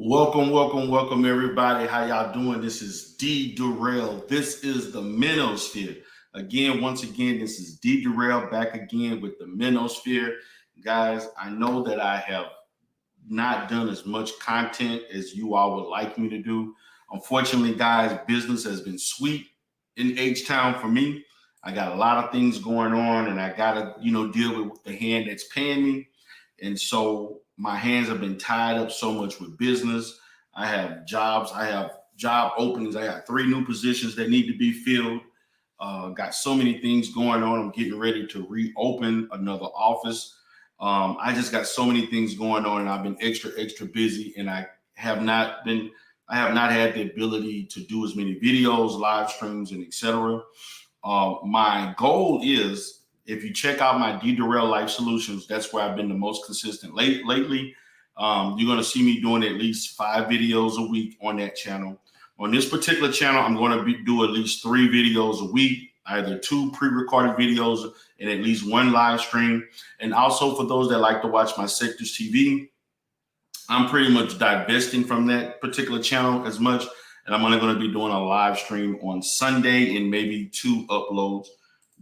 Welcome, everybody. How y'all doing? This is D Durrell. This is the Manosphere. Once again, this is D Durrell back again with the Manosphere. Guys, I know that I have not done as much content as you all would like me to do. Unfortunately, guys, business has been sweet in H-Town for me. I got a lot of things going on, and I gotta, deal with the hand that's paying me. And so my hands have been tied up so much with business. I have jobs, I have job openings, I got 3 new positions that need to be filled. Got so many things going on. I'm getting ready to reopen another office. I just got so many things going on, and I've been extra busy, and I have not had the ability to do as many videos, live streams, and etc. My goal is, if you check out my D Durrell Life Solutions, that's where I've been the most consistent lately. You're going to see me doing at least 5 videos a week on that channel. On this particular channel, I'm going to do at least 3 videos a week, either 2 pre-recorded videos and at least 1 live stream. And also for those that like to watch my Sectors TV, I'm pretty much divesting from that particular channel as much. And I'm only going to be doing a live stream on Sunday and maybe 2 uploads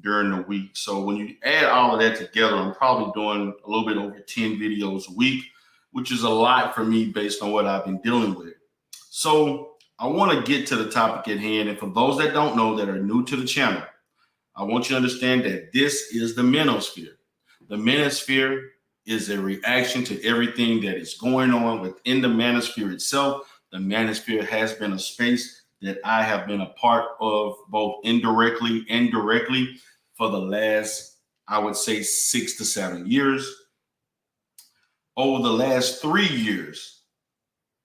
during the week. So when you add all of that together, I'm probably doing a little bit over 10 videos a week, which is a lot for me based on what I've been dealing with. So I want to get to the topic at hand. And for those that don't know, that are new to the channel, I want you to understand that this is the Manosphere. The Manosphere is a reaction to everything that is going on within the Manosphere itself. The Manosphere has been a space that I have been a part of both indirectly and directly for the last, I would say, 6 to 7 years. Over the last 3 years,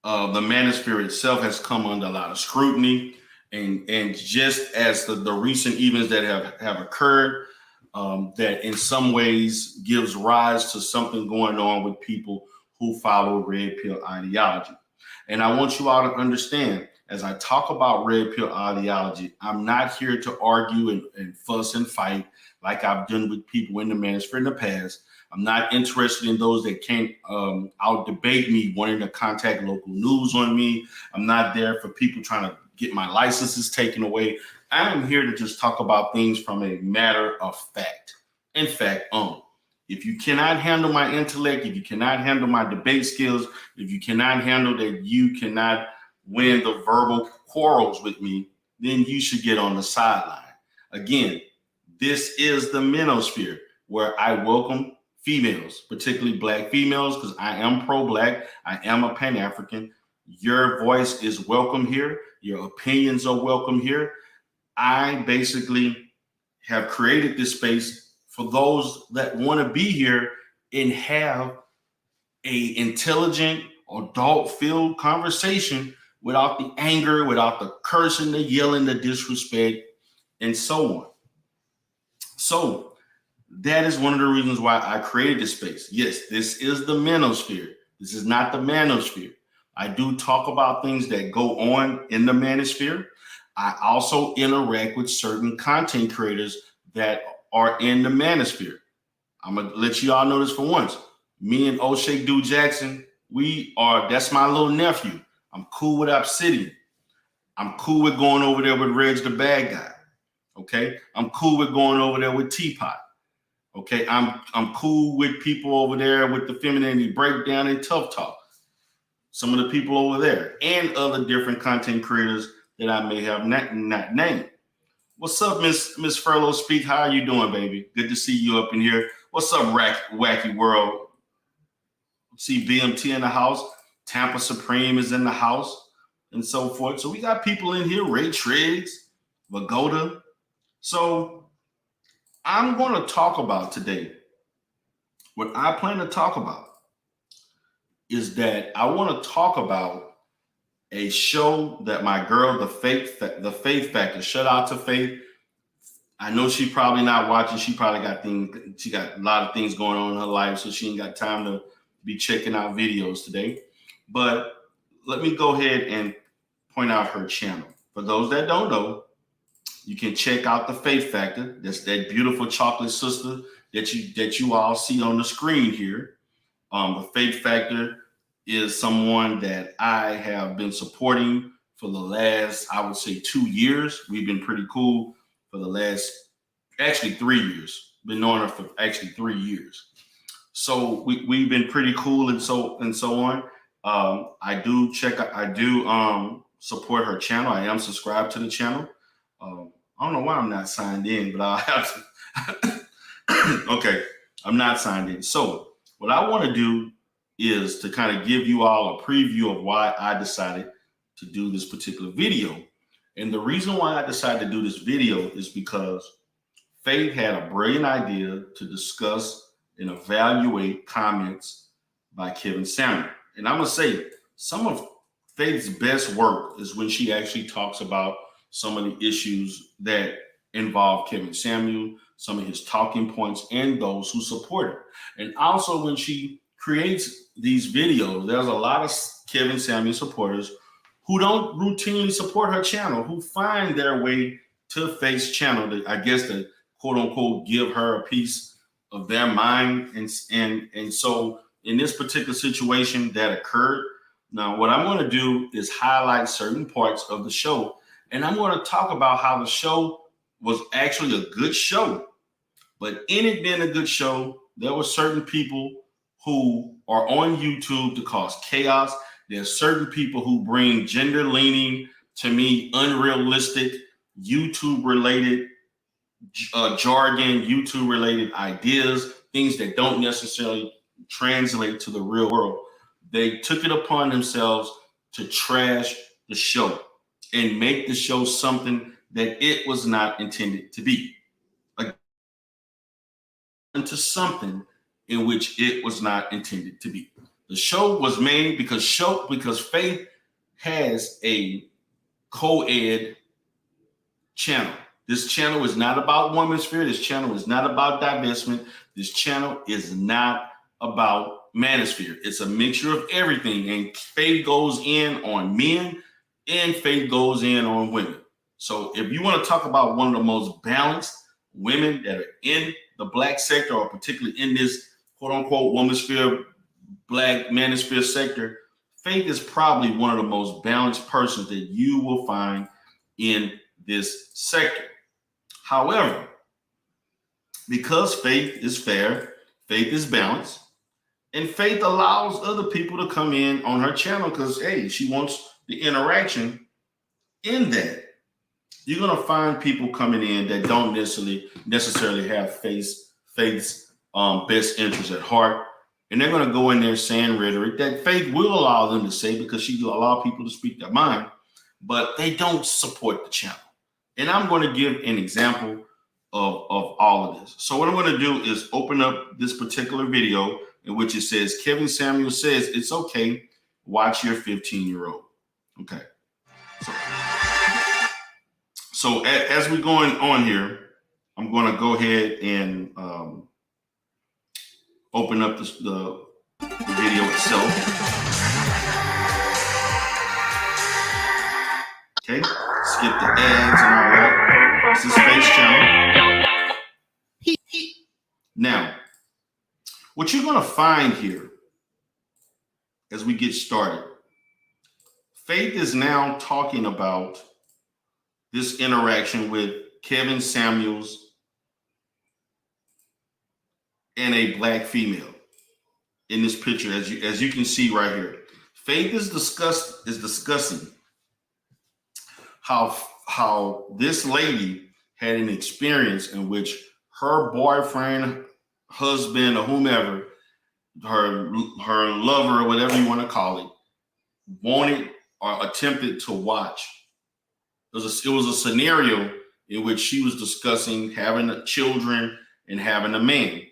the Manosphere itself has come under a lot of scrutiny, and just as the recent events that have occurred, that in some ways gives rise to something going on with people who follow red pill ideology. And I want you all to understand, as I talk about red pill ideology, I'm not here to argue and fuss and fight like I've done with people in the Manosphere in the past. I'm not interested in those that can't out debate me, wanting to contact local news on me. I'm not there for people trying to get my licenses taken away. I am here to just talk about things from a matter of fact. In fact, if you cannot handle my intellect, if you cannot handle my debate skills, if you cannot handle that you cannot win the verbal quarrels with me, then you should get on the sideline. Again, this is the Manosphere, where I welcome females, particularly Black females, because I am pro-Black. I am a Pan-African. Your voice is welcome here. Your opinions are welcome here. I basically have created this space for those that want to be here and have a intelligent, adult-filled conversation without the anger, without the cursing, the yelling, the disrespect, and so on. So that is one of the reasons why I created this space. Yes, this is the Manosphere. This is not the Manosphere. I do talk about things that go on in the Manosphere. I also interact with certain content creators that are in the Manosphere. I'm going to let you all know this for once. Me and O'Shea Dude Jackson, that's my little nephew. I'm cool with Obsidian. I'm cool with going over there with Reg the Bad Guy. Okay? I'm cool with going over there with Teapot. Okay? I'm cool with people over there with the Femininity Breakdown and Tough Talk. Some of the people over there and other different content creators that I may have not named. What's up, Miss Furlow Speak? How are you doing, baby? Good to see you up in here. What's up, Wacky World? See BMT in the house. Tampa Supreme is in the house, and so forth. So we got people in here. Ray Triggs, Vagoda. So I'm going to talk about today. What I plan to talk about is that I want to talk about a show that my girl, the Faith Factor. Shout out to Faith. I know she's probably not watching. She probably got she got a lot of things going on in her life, so she ain't got time to be checking out videos today. But let me go ahead and point out her channel. For those that don't know, you can check out the Faith Factor. That's that beautiful chocolate sister that you all see on the screen here. The Faith Factor is someone that I have been supporting for the last, I would say, 2 years. We've been pretty cool for the last, actually 3 years. Been knowing her for actually 3 years. So we've been pretty cool and so on. I do support her channel. I am subscribed to the channel. I don't know why I'm not signed in, but I'll have to. Okay, I'm not signed in. So what I want to do is to kind of give you all a preview of why I decided to do this particular video. And the reason why I decided to do this video is because Faith had a brilliant idea to discuss and evaluate comments by Kevin Samuel. And I'm going to say some of Faith's best work is when she actually talks about some of the issues that involve Kevin Samuel, some of his talking points, and those who support her. And also when she creates these videos, there's a lot of Kevin Samuel supporters who don't routinely support her channel, who find their way to Faith's channel to, I guess, to quote unquote give her a piece of their mind. And so in this particular situation that occurred, now what I'm going to do is highlight certain parts of the show, and I'm going to talk about how the show was actually a good show. But in it being a good show, there were certain people who are on YouTube to cause chaos. There's certain people who bring gender leaning, to me, unrealistic YouTube related jargon, YouTube related ideas, things that don't necessarily translate to the real world. They took it upon themselves to trash the show and make the show something that it was not intended to be. Into something in which it was not intended to be. The show was made because Faith has a co-ed channel. This channel is not about women's sphere. This channel is not about divestment. This channel is not about manosphere. It's a mixture of everything. And Faith goes in on men and Faith goes in on women. So if you want to talk about one of the most balanced women that are in the Black sector, or particularly in this quote unquote women's sphere, Black manosphere sector, Faith is probably one of the most balanced persons that you will find in this sector. However, because Faith is fair, Faith is balanced, and Faith allows other people to come in on her channel because, hey, she wants the interaction in that. You're going to find people coming in that don't necessarily have Faith's best interest at heart. And they're going to go in there saying rhetoric that Faith will allow them to say because she will allow people to speak their mind, but they don't support the channel. And I'm going to give an example of all of this. So what I'm going to do is open up this particular video in which it says, Kevin Samuel says it's okay, watch your 15-year-old. Okay. So as we're going on here, I'm going to go ahead and open up the video itself. Okay, skip the ads and all that. This is Faith's channel. Now, what you're going to find here as we get started, Faith is now talking about this interaction with Kevin Samuels and a Black female in this picture, as you can see right here. Faith is discussing how this lady had an experience in which her boyfriend, husband, or whomever, her lover, or whatever you want to call it, wanted or attempted to watch. It was a scenario in which she was discussing having children and having a man.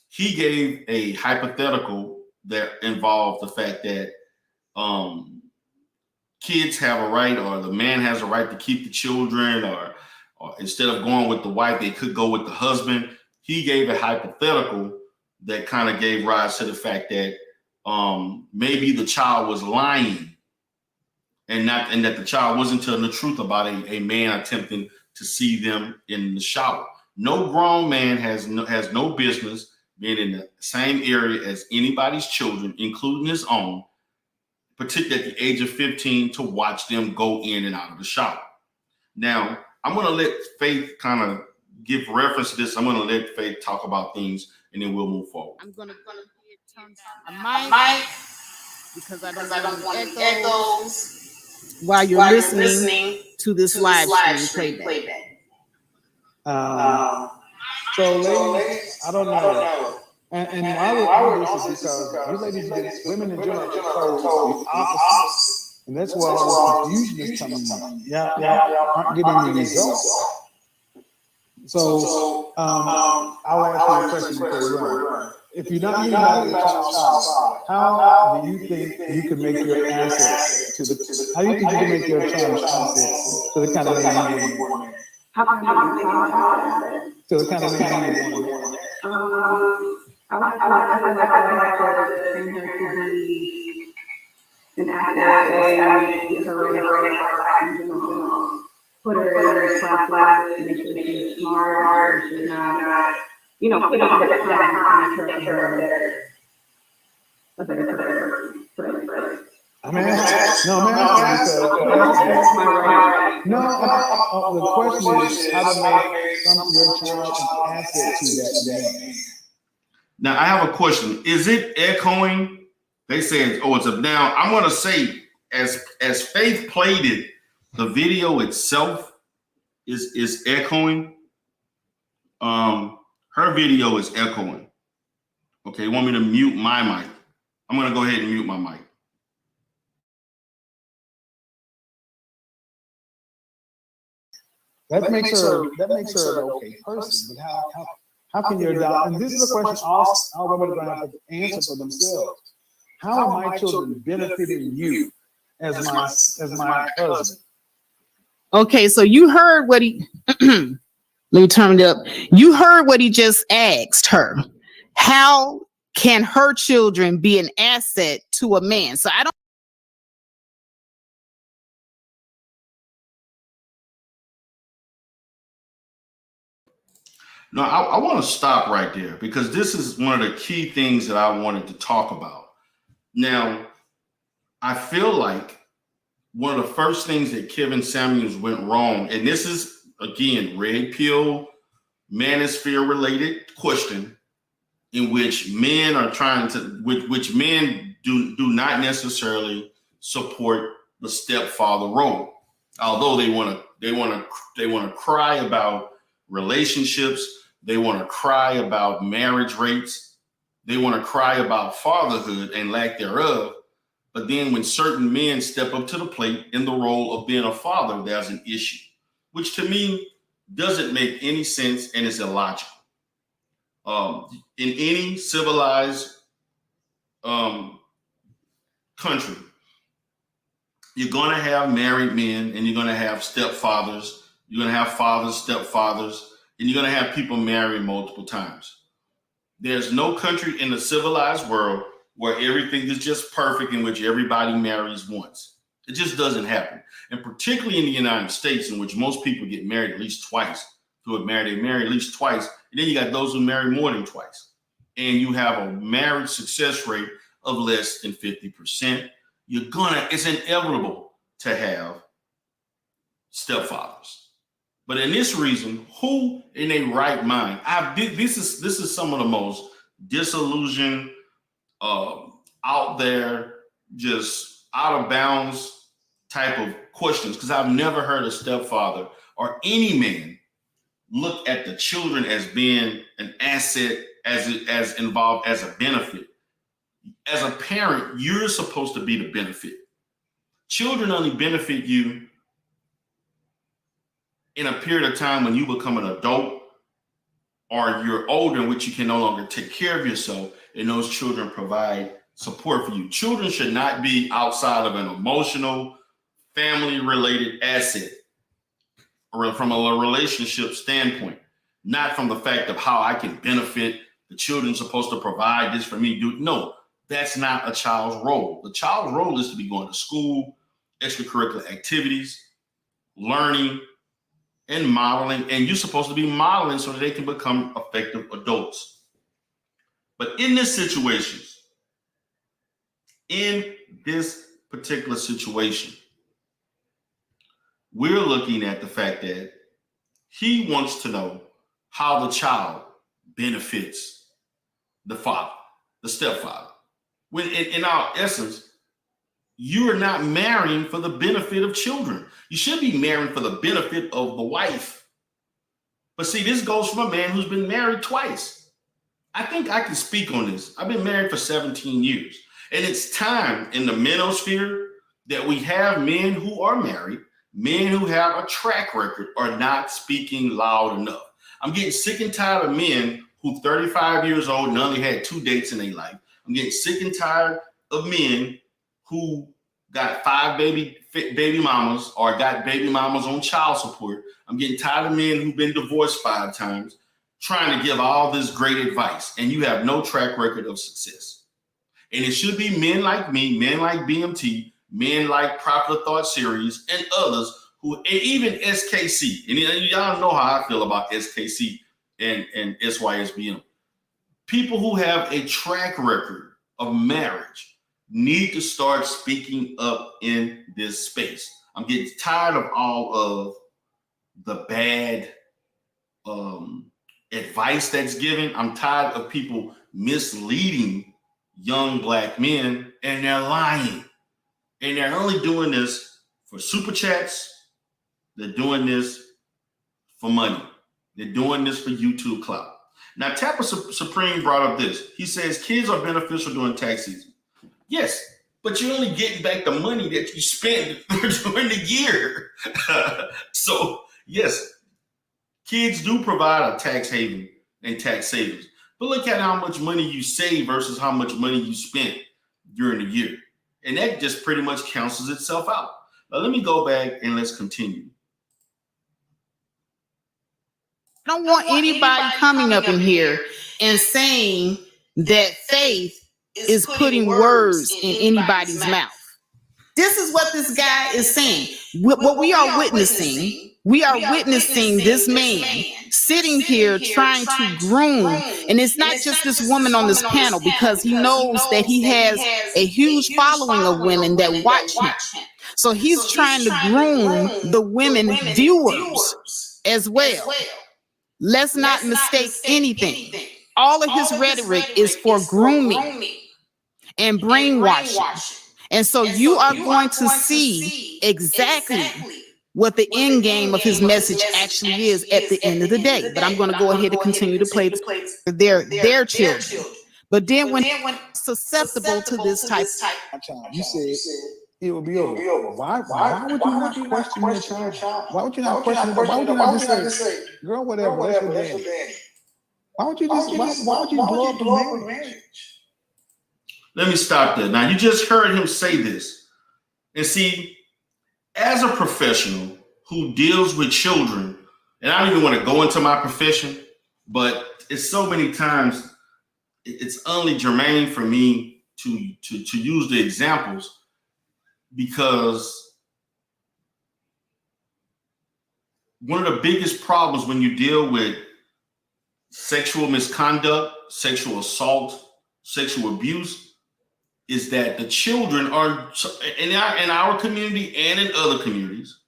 He gave a hypothetical that involved the fact that kids have a right, or the man has a right to keep the children, or instead of going with the wife, they could go with the husband. He gave a hypothetical that kind of gave rise to the fact that maybe the child was lying, and that the child wasn't telling the truth about a man attempting to see them in the shower. No grown man has no business being in the same area as anybody's children, including his own, particularly at the age of 15, to watch them go in and out of the shower. Now, I'm going to let Faith kind of give reference to this. I'm going to let Faith talk about things, and then we'll move forward. I'm going to turn on mic because I don't want any echoes while you're listening to this live stream playback. So, ladies, I don't know. And why would all this is because you ladies get women in general get told the opposite. And that's where all this confusion is coming from. Y'all aren't getting the results. So I'll ask you a question before we run. If you're not getting out of the child's house, how do you think you can make your assets to the? How do you think you can make your child's assets to the kind of man you want? How can I make my to the kind of man you want? I like to train her to be an active, get her ready for put her in class, make sure she's smart, she's not, put up that time to make her a better person. I mean, that's my right. No, the question is how to make your child an asset to that man. Now, I have a question. Is it echoing? They said, it's a now. I'm going to say, as Faith played it, the video itself is echoing. Her video is echoing. Okay, you want me to mute my mic? I'm going to go ahead and mute my mic. That makes her an okay person, but how can you adopt? And this is a question all women are going to have to answer for themselves. How are my children benefiting you as my husband? Okay, so you heard what he. Let me turn it up. You heard what he just asked her. How can her children be an asset to a man? So I don't. No, I want to stop right there because this is one of the key things that I wanted to talk about. Now, I feel like one of the first things that Kevin Samuels went wrong, and this is, again, red pill, manosphere related question, in which men are trying to, which men do not necessarily support the stepfather role, although they want to cry about relationships. They want to cry about marriage rates. They want to cry about fatherhood and lack thereof. But then when certain men step up to the plate in the role of being a father, there's an issue, which to me doesn't make any sense and is illogical. In any civilized country, you're going to have married men and you're going to have stepfathers. You're going to have fathers, stepfathers, and you're going to have people married multiple times. There's no country in the civilized world where everything is just perfect, in which everybody marries once. It just doesn't happen. And particularly in the United States, in which most people get married at least twice. They marry at least twice. And then you got those who marry more than twice. And you have a marriage success rate of less than 50%. It's inevitable to have stepfathers. But in this reason, who in a right mind, this is some of the most disillusioned, out there, just out of bounds type of questions, because I've never heard a stepfather or any man look at the children as being an asset, as involved as a benefit. As a parent, you're supposed to be the benefit. Children only benefit you in a period of time when you become an adult or you're older, in which you can no longer take care of yourself, and those children provide support for you. Children should not be outside of an emotional, family-related asset, or from a relationship standpoint, not from the fact of how I can benefit. The children's supposed to provide this for me. No, that's not a child's role. The child's role is to be going to school, extracurricular activities, learning, and modeling. And you're supposed to be modeling so that they can become effective adults. But in this situation, particular situation, we're looking at the fact that he wants to know how the child benefits the father, the stepfather. When in our essence, you are not marrying for the benefit of children. You should be marrying for the benefit of the wife. But see, this goes from a man who's been married twice. I think I can speak on this. I've been married for 17 years. And it's time in the menosphere that we have men who are married, men who have a track record are not speaking loud enough. I'm getting sick and tired of men who 35 years old and only had 2 dates in their life. I'm getting sick and tired of men who got 5 baby mamas or got baby mamas on child support. I'm getting tired of men who've been divorced 5 times trying to give all this great advice, and you have no track record of success. And it should be men like me, men like BMT, men like Prophet of Thought Series, and others who, even SKC. And y'all know how I feel about SKC and SYSBM. People who have a track record of marriage need to start speaking up in this space. I'm getting tired of all of the bad advice that's given. I'm tired of people misleading young Black men, and they're lying. And they're only doing this for super chats. They're doing this for money. They're doing this for YouTube clout. Now, Tapper Supreme brought up this. He says kids are beneficial during tax season. Yes, but you're only getting back the money that you spent during the year. So, yes, kids do provide a tax haven and tax savings. But look at how much money you save versus how much money you spent during the year. And that just pretty much cancels itself out. Now, let me go back and let's continue. I don't want anybody coming up in here and saying that faith is putting words in anybody's mouth. This is what this guy is saying. What we are witnessing, this man sitting here trying to groom. And it's not just this woman on this panel, because he knows that he has a huge following of women that watch him. So he's trying to groom the women viewers as well. Let's not mistake anything. All of his rhetoric is for grooming and brainwashing. And so you are going to see exactly what the end game of his message actually is at the end of the day. But I'm going to go ahead and continue to play their children. But then when susceptible to this type My child, you said it will be over. Why would you not question your child? Why would you not question? Why would you not just say, "Girl, whatever, that's your daddy"? Why would you just? Why would you blow up the marriage? Let me stop there. Now, you just heard him say this. And see, as a professional who deals with children, and I don't even want to go into my profession, but it's so many times, it's only germane for me to use the examples, because one of the biggest problems when you deal with sexual misconduct, sexual assault, sexual abuse, is that the children are, in our community and in other communities,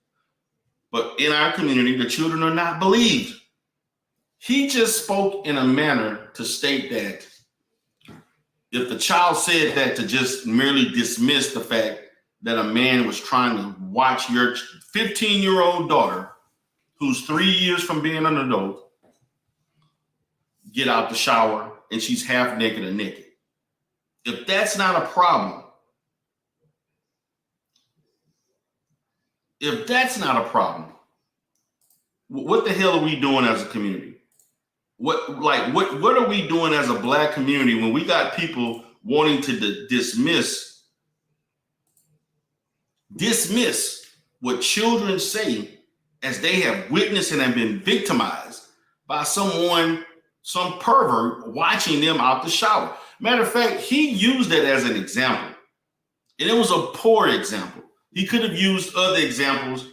but in our community, the children are not believed. He just spoke in a manner to state that if the child said that, to just merely dismiss the fact that a man was trying to watch your 15-year-old daughter, who's 3 years from being an adult, get out the shower and she's half naked or naked. If that's not a problem, what the hell are we doing as a community? What are we doing as a Black community when we got people wanting to dismiss what children say as they have witnessed and have been victimized by some pervert watching them out the shower? Matter of fact, he used that as an example, and it was a poor example. He could have used other examples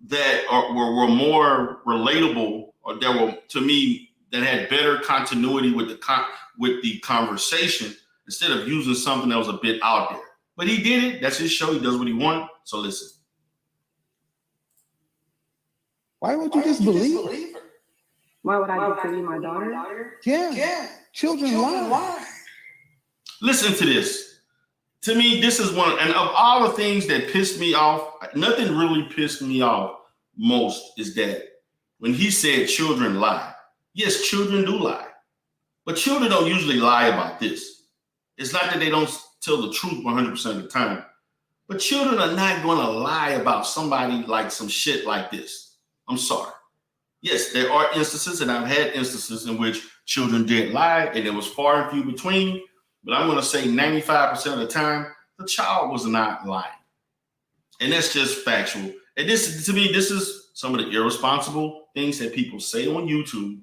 that were more relatable, or that were, to me, that had better continuity with the conversation, instead of using something that was a bit out there. But he did it. That's his show. He does what he wants. So listen. Why would you just believe her? Why would I disbelieve my daughter? Yeah. Children lie. Listen to this. To me, this is one, and of all the things that pissed me off, nothing really pissed me off most is that when he said children lie. Yes, children do lie. But children don't usually lie about this. It's not that they don't tell the truth 100% of the time. But children are not going to lie about somebody like some shit like this. I'm sorry. Yes, there are instances, and I've had instances in which children did lie, and it was far and few between. But I'm going to say 95% of the time, the child was not lying. And that's just factual. And this, to me, this is some of the irresponsible things that people say on YouTube.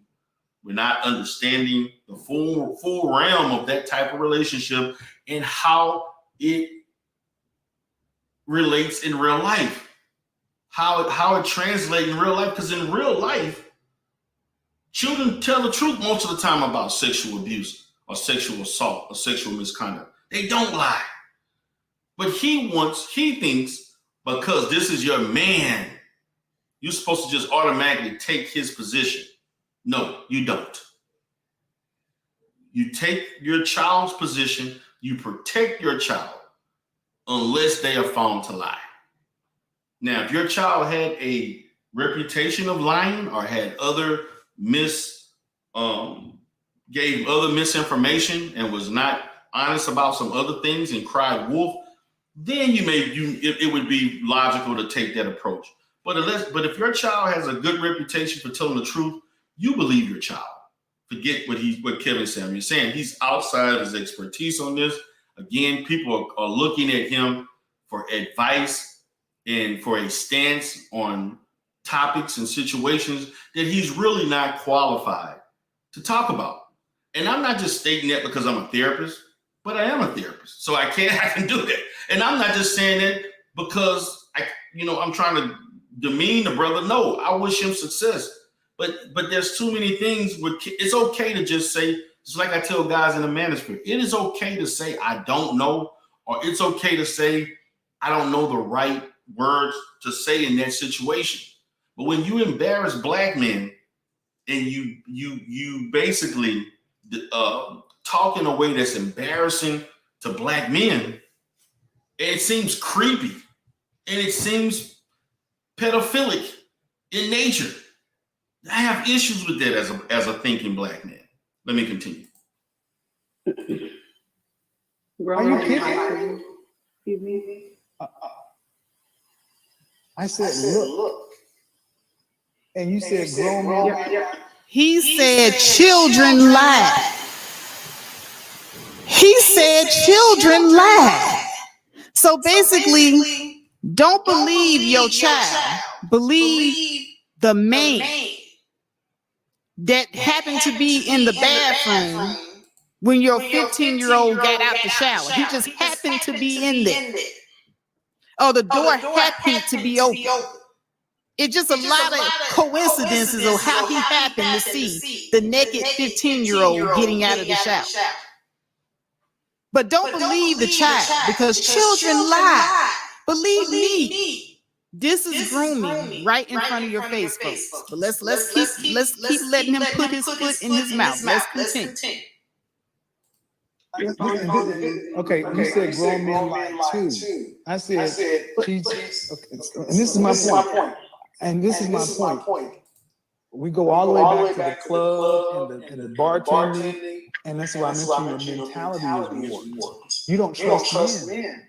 We're not understanding the full realm of that type of relationship and how it relates in real life. How it translates in real life. Because in real life, children tell the truth most of the time about sexual abuse or sexual assault or sexual misconduct. They don't lie. But he thinks because this is your man, you're supposed to just automatically take his position. No, you don't. You take your child's position, you protect your child unless they are found to lie. Now, if your child had a reputation of lying or had other gave other misinformation and was not honest about some other things and cried wolf, then it would be logical to take that approach. But if your child has a good reputation for telling the truth, you believe your child. Forget what Kevin Samuel is saying. He's outside his expertise on this. Again, people are looking at him for advice and for a stance on topics and situations that he's really not qualified to talk about. And I'm not just stating that because I'm a therapist, but I am a therapist. So I can do that. And I'm not just saying that because I'm trying to demean the brother. No, I wish him success. But there's too many things. It's okay to just say, it's like I tell guys in the manosphere, it is okay to say I don't know, or it's okay to say I don't know the right words to say in that situation. But when you embarrass black men and you basically talk in a way that's embarrassing to black men, it seems creepy and it seems pedophilic in nature. I have issues with that as a thinking black man. Let me continue. Are you kidding? Excuse me. I said, look. And you said grown men. He said children lie. He said children lie. So basically, don't believe your child. Believe the man that happened to be in the bathroom when your 15-year-old got out the shower. He just happened to be in there. Oh, the door happened to be open. It's just a lot of coincidences of how he happened to see the naked 15-year-old getting out of the shower. But don't believe the child because children lie. Believe me. This is grooming right in front of your face, folks. But let's keep letting him put his foot in his mouth. Let's continue. Okay, you said grown men lie too. I said, Jesus. Okay, and this is my point. And this is my point. We go all the way back to the club and the bartending, and that's why I mentioned your mentality is warped. You don't trust men.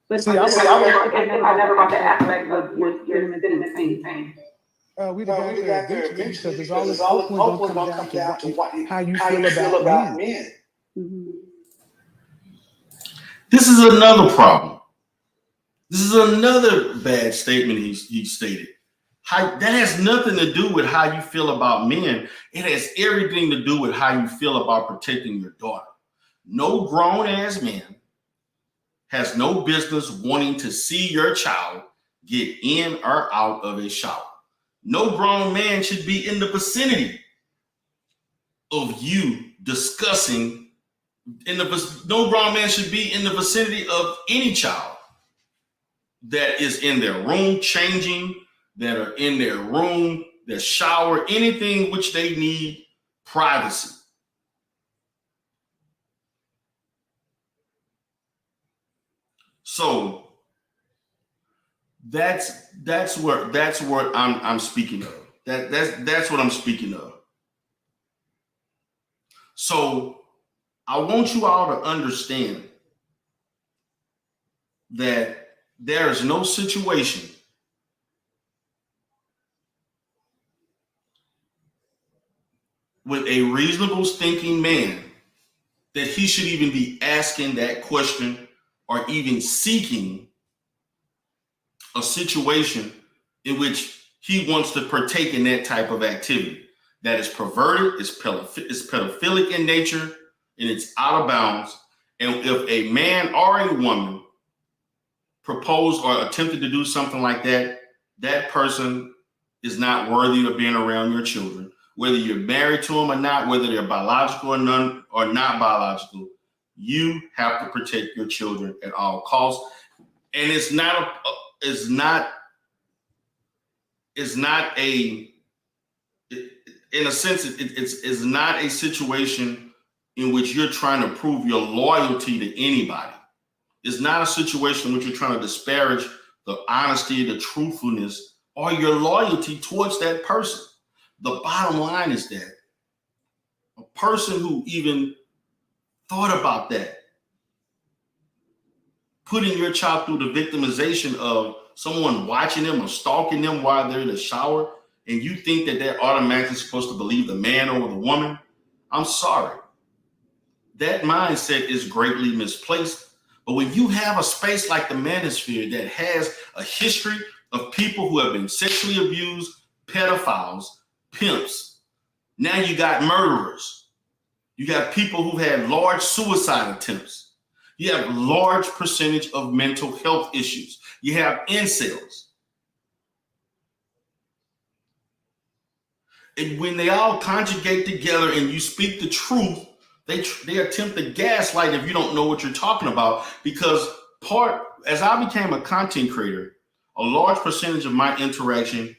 But See, I never got the aspect of you're in the same thing. We got there eventually because there's all this ultimately going to come down to how you feel about men. Mm-hmm. This is another problem. This is another bad statement he stated. That has nothing to do with how you feel about men. It has everything to do with how you feel about protecting your daughter. No grown-ass man has no business wanting to see your child get in or out of a shower. No grown man should be in the vicinity of you discussing no grown man should be in the vicinity of any child that is in their room changing, that are in their room, their shower, anything which they need privacy. So that's what I'm speaking of. That's what I'm speaking of. So I want you all to understand that there is no situation with a reasonable thinking man that he should even be asking that question or even seeking a situation in which he wants to partake in that type of activity that is perverted, is pedophilic in nature, and it's out of bounds. And if a man or a woman proposed or attempted to do something like that, that person is not worthy of being around your children. Whether you're married to them or not, whether they're biological or not biological, you have to protect your children at all costs. And it's not a situation in which you're trying to prove your loyalty to anybody. It's not a situation in which you're trying to disparage the honesty, the truthfulness, or your loyalty towards that person. The bottom line is that a person who even thought about that, putting your child through the victimization of someone watching them or stalking them while they're in the shower, and you think that they're automatically supposed to believe the man over the woman, I'm sorry. That mindset is greatly misplaced. But when you have a space like the manosphere that has a history of people who have been sexually abused, pedophiles, pimps, now you got murderers. You got people who had large suicide attempts. You have large percentage of mental health issues. You have incels. And when they all conjugate together and you speak the truth, they attempt to gaslight if you don't know what you're talking about. Because as I became a content creator, a large percentage of my interaction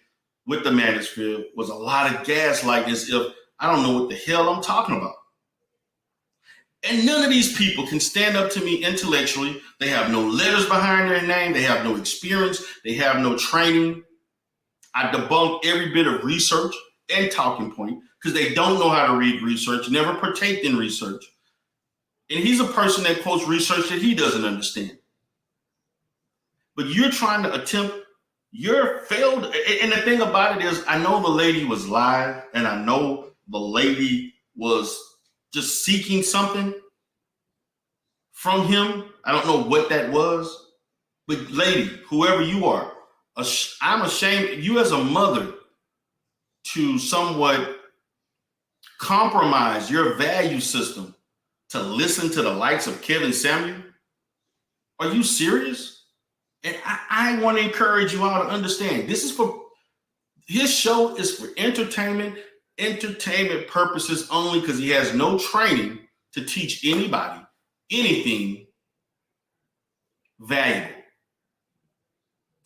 with the manosphere was a lot of gaslighting as if I don't know what the hell I'm talking about. And none of these people can stand up to me intellectually. They have no letters behind their name. They have no experience. They have no training. I debunk every bit of research and talking point because they don't know how to read research, never partake in research. And he's a person that quotes research that he doesn't understand. But you're trying to attempt, you're failed. And the thing about it is, I know the lady was live and I know the lady was just seeking something from him. I don't know what that was. But lady, whoever you are, I'm ashamed, you as a mother, to somewhat compromise your value system to listen to the likes of Kevin Samuel? Are you serious? And I want to encourage you all to understand, his show is for entertainment purposes only, because he has no training to teach anybody anything valuable.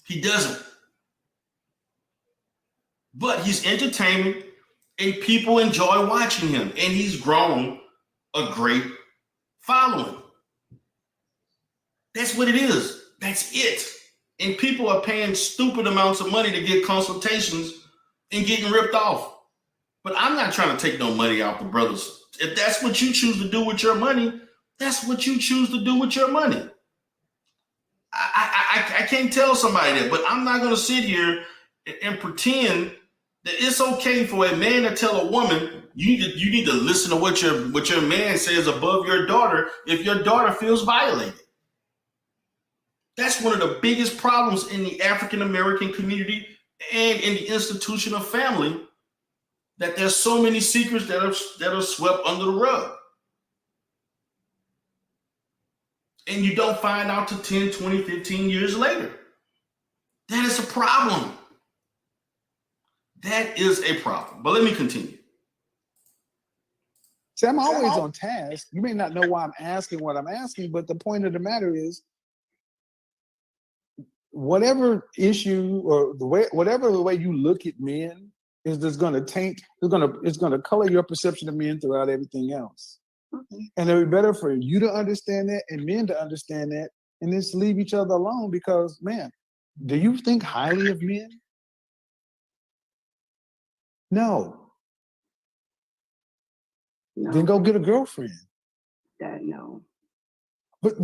He doesn't. But he's entertainment and people enjoy watching him, and he's grown a great following. That's what it is. That's it. And people are paying stupid amounts of money to get consultations and getting ripped off. But I'm not trying to take no money out the brothers. If that's what you choose to do with your money, that's what you choose to do with your money. I can't tell somebody that, but I'm not going to sit here and pretend that it's okay for a man to tell a woman, you need to listen to what your man says above your daughter if your daughter feels violated. That's one of the biggest problems in the African American community and in the institution of family, that there's so many secrets that are swept under the rug. And you don't find out till 10, 20, 15 years later. That is a problem. That is a problem. But let me continue. See, I'm always on task. You may not know why I'm asking what I'm asking, but the point of the matter is, whatever issue or whatever the way you look at men is just going to taint. It's going to color your perception of men throughout everything else. And it would be better for you to understand that and men to understand that, and just leave each other alone. Because, man, do you think highly of men? No. No. Then go get a girlfriend. That no. But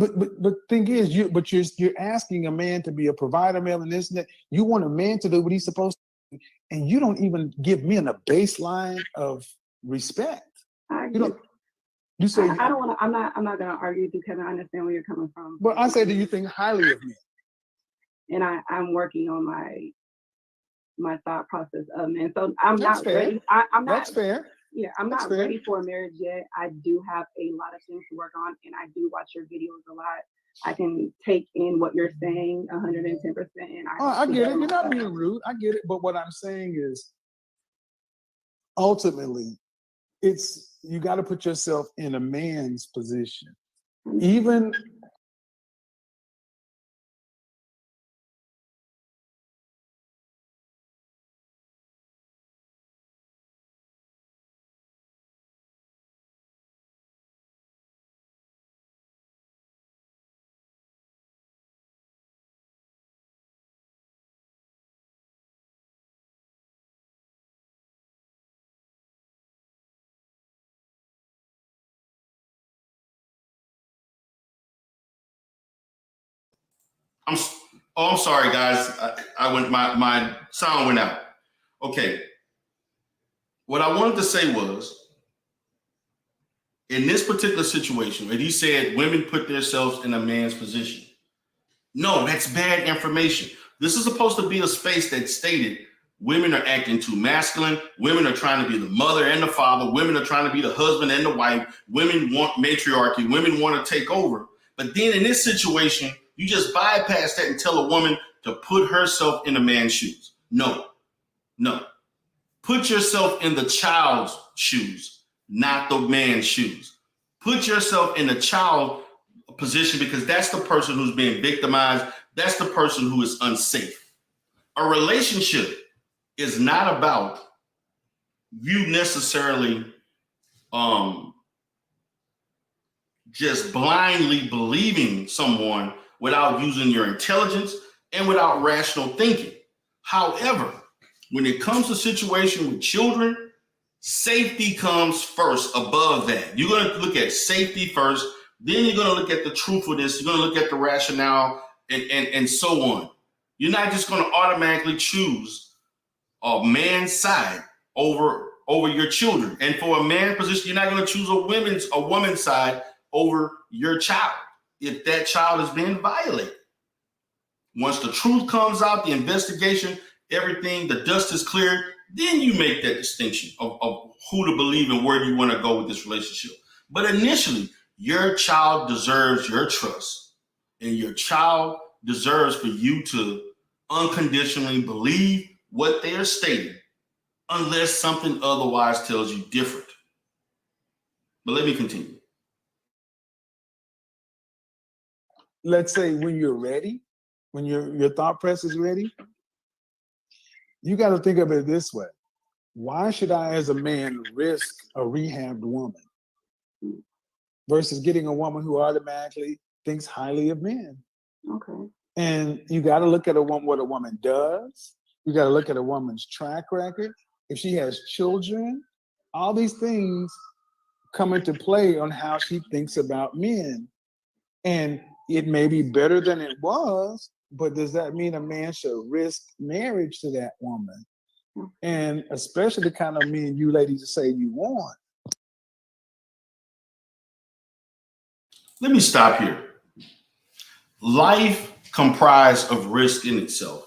thing is, you're asking a man to be a provider, male, and this and that. You want a man to do what he's supposed to do, and you don't even give men a baseline of respect. You don't. You say I don't want to. I'm not going to argue because I understand where you're coming from. But I say, do you think highly of me? And I'm working on my thought process of men. So I'm That's not fair. ready. I'm not. That's fair. Yeah, I'm That's not fair. ready for a marriage yet. I do have a lot of things to work on, and I do watch your videos a lot. I can take in what you're saying 110%. And I get it. You're not being rude. I get it. But what I'm saying is, ultimately, it's you got to put yourself in a man's position. Even I'm sorry, guys. I went. My sound went out. Okay. What I wanted to say was, in this particular situation, and he said women put themselves in a man's position. No, that's bad information. This is supposed to be a space that stated women are acting too masculine. Women are trying to be the mother and the father. Women are trying to be the husband and the wife. Women want matriarchy. Women want to take over. But then in this situation, you just bypass that and tell a woman to put herself in a man's shoes. No. Put yourself in the child's shoes, not the man's shoes. Put yourself in the child position, because that's the person who's being victimized. That's the person who is unsafe. A relationship is not about you necessarily just blindly believing someone without using your intelligence and without rational thinking. However, when it comes to situation with children, safety comes first above that. You're going to look at safety first, then you're going to look at the truthfulness, you're going to look at the rationale, and so on. You're not just going to automatically choose a man's side over your children. And for a man position, you're not going to choose a woman's side over your child if that child is being violated. Once the truth comes out, the investigation, everything, the dust is cleared, then you make that distinction of who to believe and where do you want to go with this relationship. But initially, your child deserves your trust, and your child deserves for you to unconditionally believe what they're stating, unless something otherwise tells you different. But let me continue. Let's say when you're ready, when your thought press is ready, you got to think of it this way. Why should I, as a man, risk a rehabbed woman versus getting a woman who automatically thinks highly of men? Okay. And you got to look at what a woman does. You got to look at a woman's track record. If she has children, all these things come into play on how she thinks about men. And it may be better than it was, but does that mean a man should risk marriage to that woman? And especially the kind of men you ladies say you want. Let me stop here. Life comprised of risk in itself.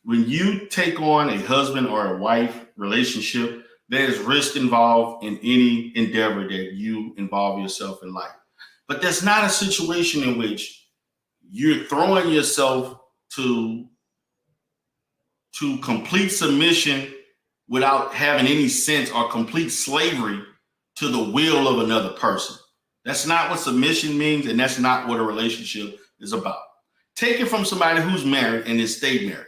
When you take on a husband or a wife relationship, there's risk involved in any endeavor that you involve yourself in life. But that's not a situation in which you're throwing yourself to complete submission without having any sense, or complete slavery to the will of another person. That's not what submission means, and that's not what a relationship is about. Take it from somebody who's married and has stayed married.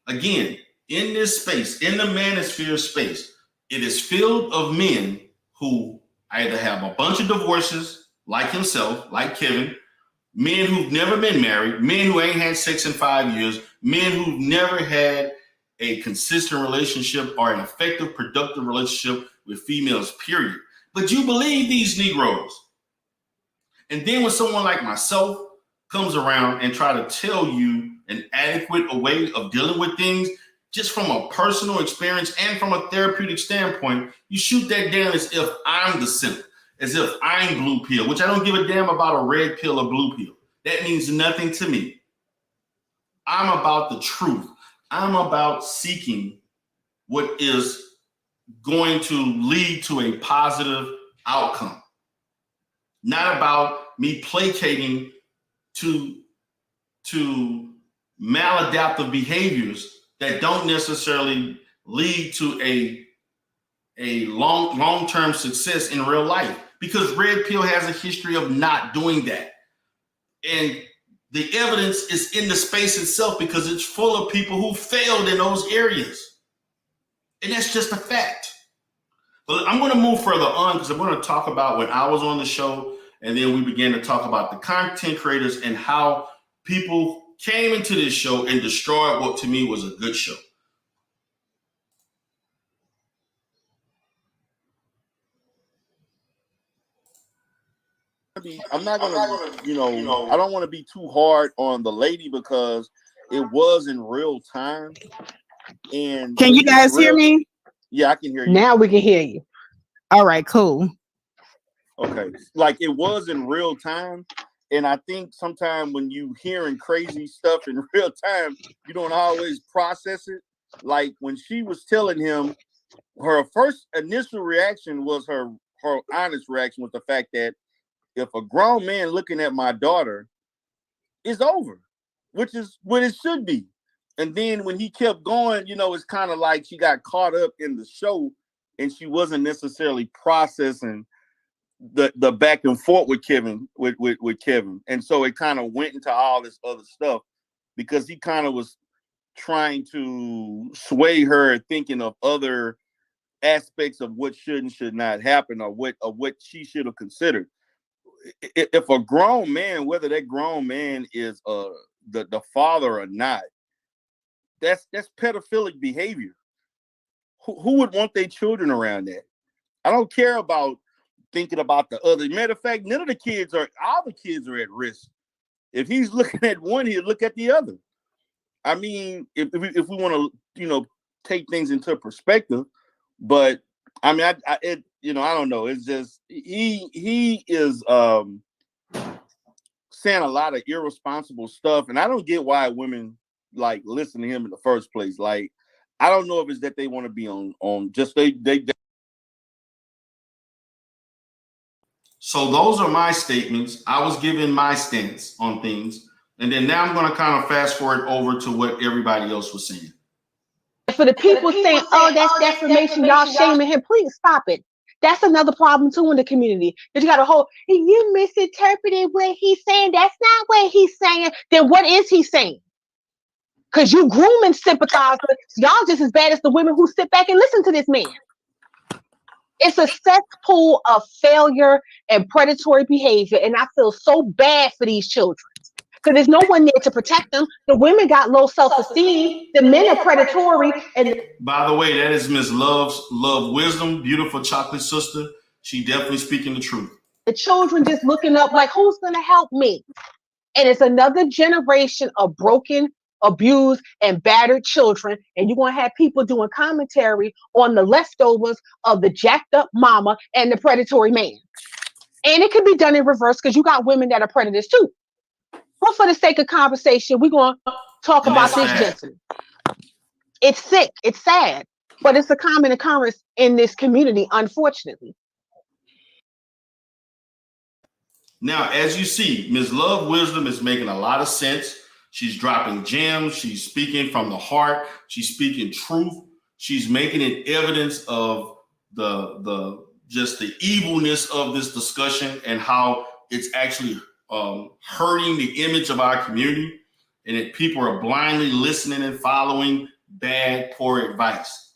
Again, in this space, in the manosphere space, it is filled of men who either have a bunch of divorces, like himself, like Kevin, men who've never been married, men who ain't had sex in 5 years, men who've never had a consistent relationship or an effective, productive relationship with females, period. But you believe these Negroes. And then when someone like myself comes around and try to tell you an adequate way of dealing with things, just from a personal experience and from a therapeutic standpoint, you shoot that down as if I'm the simp, as if I'm blue pill, which I don't give a damn about a red pill or blue pill. That means nothing to me. I'm about the truth. I'm about seeking what is going to lead to a positive outcome. Not about me placating to maladaptive behaviors that don't necessarily lead to a long-term success in real life, because Red Pill has a history of not doing that. And the evidence is in the space itself because it's full of people who failed in those areas. And that's just a fact. But I'm going to move further on because I'm going to talk about when I was on the show, and then we began to talk about the content creators and how people came into this show and destroyed what to me was a good show. I'm not gonna, I don't want to be too hard on the lady because it was in real time. And can you guys hear me? Yeah, I can hear you. Now we can hear you. All right, cool. Okay, like it was in real time. And I think sometimes when you hearing crazy stuff in real time, you don't always process it. Like when she was telling him, her first initial reaction was her honest reaction was the fact that if a grown man looking at my daughter, it's over, which is what it should be. And then when he kept going, it's kind of like she got caught up in the show and she wasn't necessarily processing the back and forth with Kevin, with Kevin. And so it kind of went into all this other stuff because he kind of was trying to sway her thinking of other aspects of what should and should not happen or what she should have considered. If a grown man, whether that grown man is the father or not, that's pedophilic behavior. Who would want their children around that? I don't care about thinking about the other. Matter of fact, all the kids are at risk. If he's looking at one, he'll look at the other. I mean, if we want to, take things into perspective, but I mean, I don't know. It's just he is saying a lot of irresponsible stuff, and I don't get why women like listen to him in the first place. Like, I don't know if it's that they want to be on just they. So those are my statements. I was giving my stance on things, and then now I'm going to kind of fast forward over to what everybody else was saying. For the people saying, "Oh, that's defamation," y'all shaming him. Please stop it. That's another problem too in the community. That you got a whole, you misinterpreted what he's saying. That's not what he's saying. Then what is he saying? Because you grooming sympathizers, y'all just as bad as the women who sit back and listen to this man. It's a cesspool of failure and predatory behavior, and I feel so bad for these children. Because there's no one there to protect them. The women got low self-esteem. The men are predatory. And by the way, that is Miss Love Wisdom, beautiful chocolate sister. She definitely speaking the truth. The children just looking up like, who's going to help me? And it's another generation of broken, abused, and battered children. And you're going to have people doing commentary on the leftovers of the jacked up mama and the predatory man. And it can be done in reverse because you got women that are predators too. But for the sake of conversation, we're going to talk about this gentleman. It's sick. It's sad. But it's a common occurrence in this community, unfortunately. Now, as you see, Ms. Love Wisdom is making a lot of sense. She's dropping gems. She's speaking from the heart. She's speaking truth. She's making it evidence of the just the evilness of this discussion and how it's actually hurting the image of our community, and that people are blindly listening and following bad, poor advice.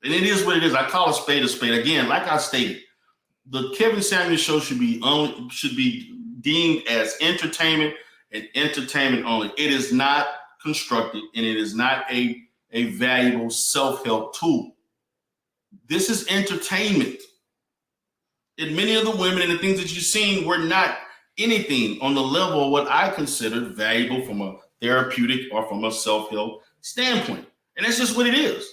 And it is what it is. I call a spade a spade. Again, like I stated, the Kevin Samuels show should be deemed as entertainment and entertainment only. It is not constructed, and it is not a valuable self-help tool. This is entertainment. And many of the women and the things that you've seen were not anything on the level of what I consider valuable from a therapeutic or from a self-help standpoint. And that's just what it is.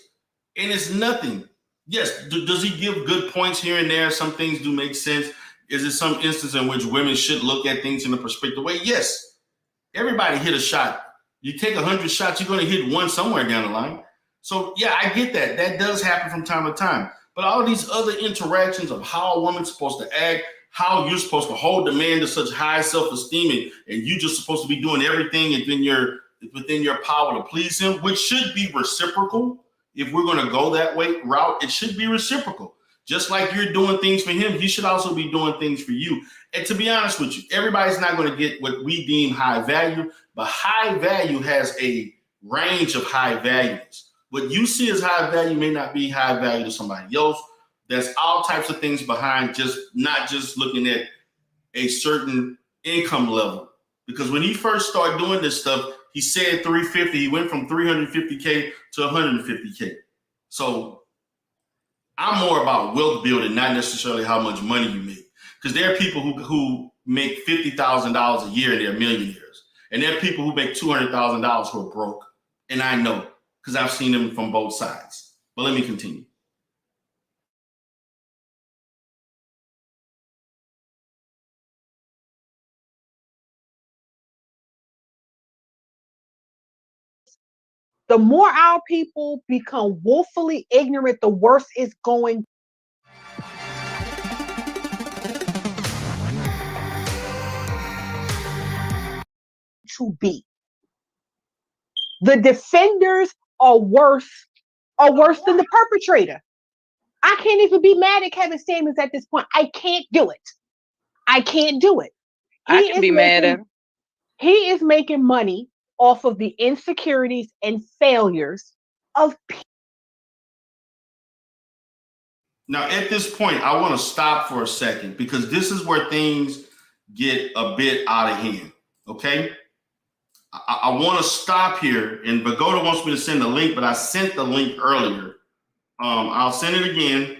And it's nothing. Yes, does he give good points here and there? Some things do make sense. Is there some instance in which women should look at things in a perspective way? Yes. Everybody hit a shot. You take 100 shots, you're going to hit one somewhere down the line. So, yeah, I get that. That does happen from time to time. But all of these other interactions of how a woman's supposed to act, how you're supposed to hold the man to such high self-esteem, and you just supposed to be doing everything within your power to please him, which should be reciprocal. If we're going to go that route, it should be reciprocal. Just like you're doing things for him, he should also be doing things for you. And to be honest with you, everybody's not going to get what we deem high value, but high value has a range of high values. What you see as high value may not be high value to somebody else. There's all types of things behind not just looking at a certain income level. Because when he first started doing this stuff, he said 350. He went from 350K to 150K. So I'm more about wealth building, not necessarily how much money you make. Because there are people who make $50,000 a year and they're millionaires. And there are people who make $200,000 who are broke. And I know, because I've seen them from both sides. But let me continue. The more our people become woefully ignorant, the worse it's going to be. The defenders are worse than the perpetrator. I can't even be mad at Kevin Samuels at this point. I can't do it. I can't do it. I can be mad at him. He is making money off of the insecurities and failures of people. Now, at this point, I want to stop for a second because this is where things get a bit out of hand, okay? I want to stop here, and Bagoda wants me to send the link, but I sent the link earlier. I'll send it again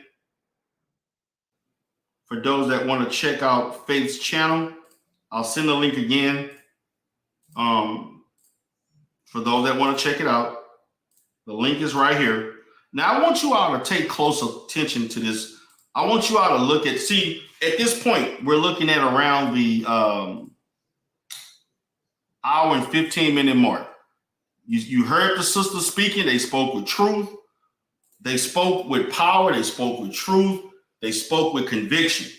for those that want to check out Faith's channel. I'll send the link again for those that want to check it out. The link is right here. Now, I want you all to take close attention to this. I want you all to look at, see, at this point, we're looking at around the hour and 15-minute mark. You heard the sister speaking. They spoke with truth. They spoke with power. They spoke with truth. They spoke with conviction.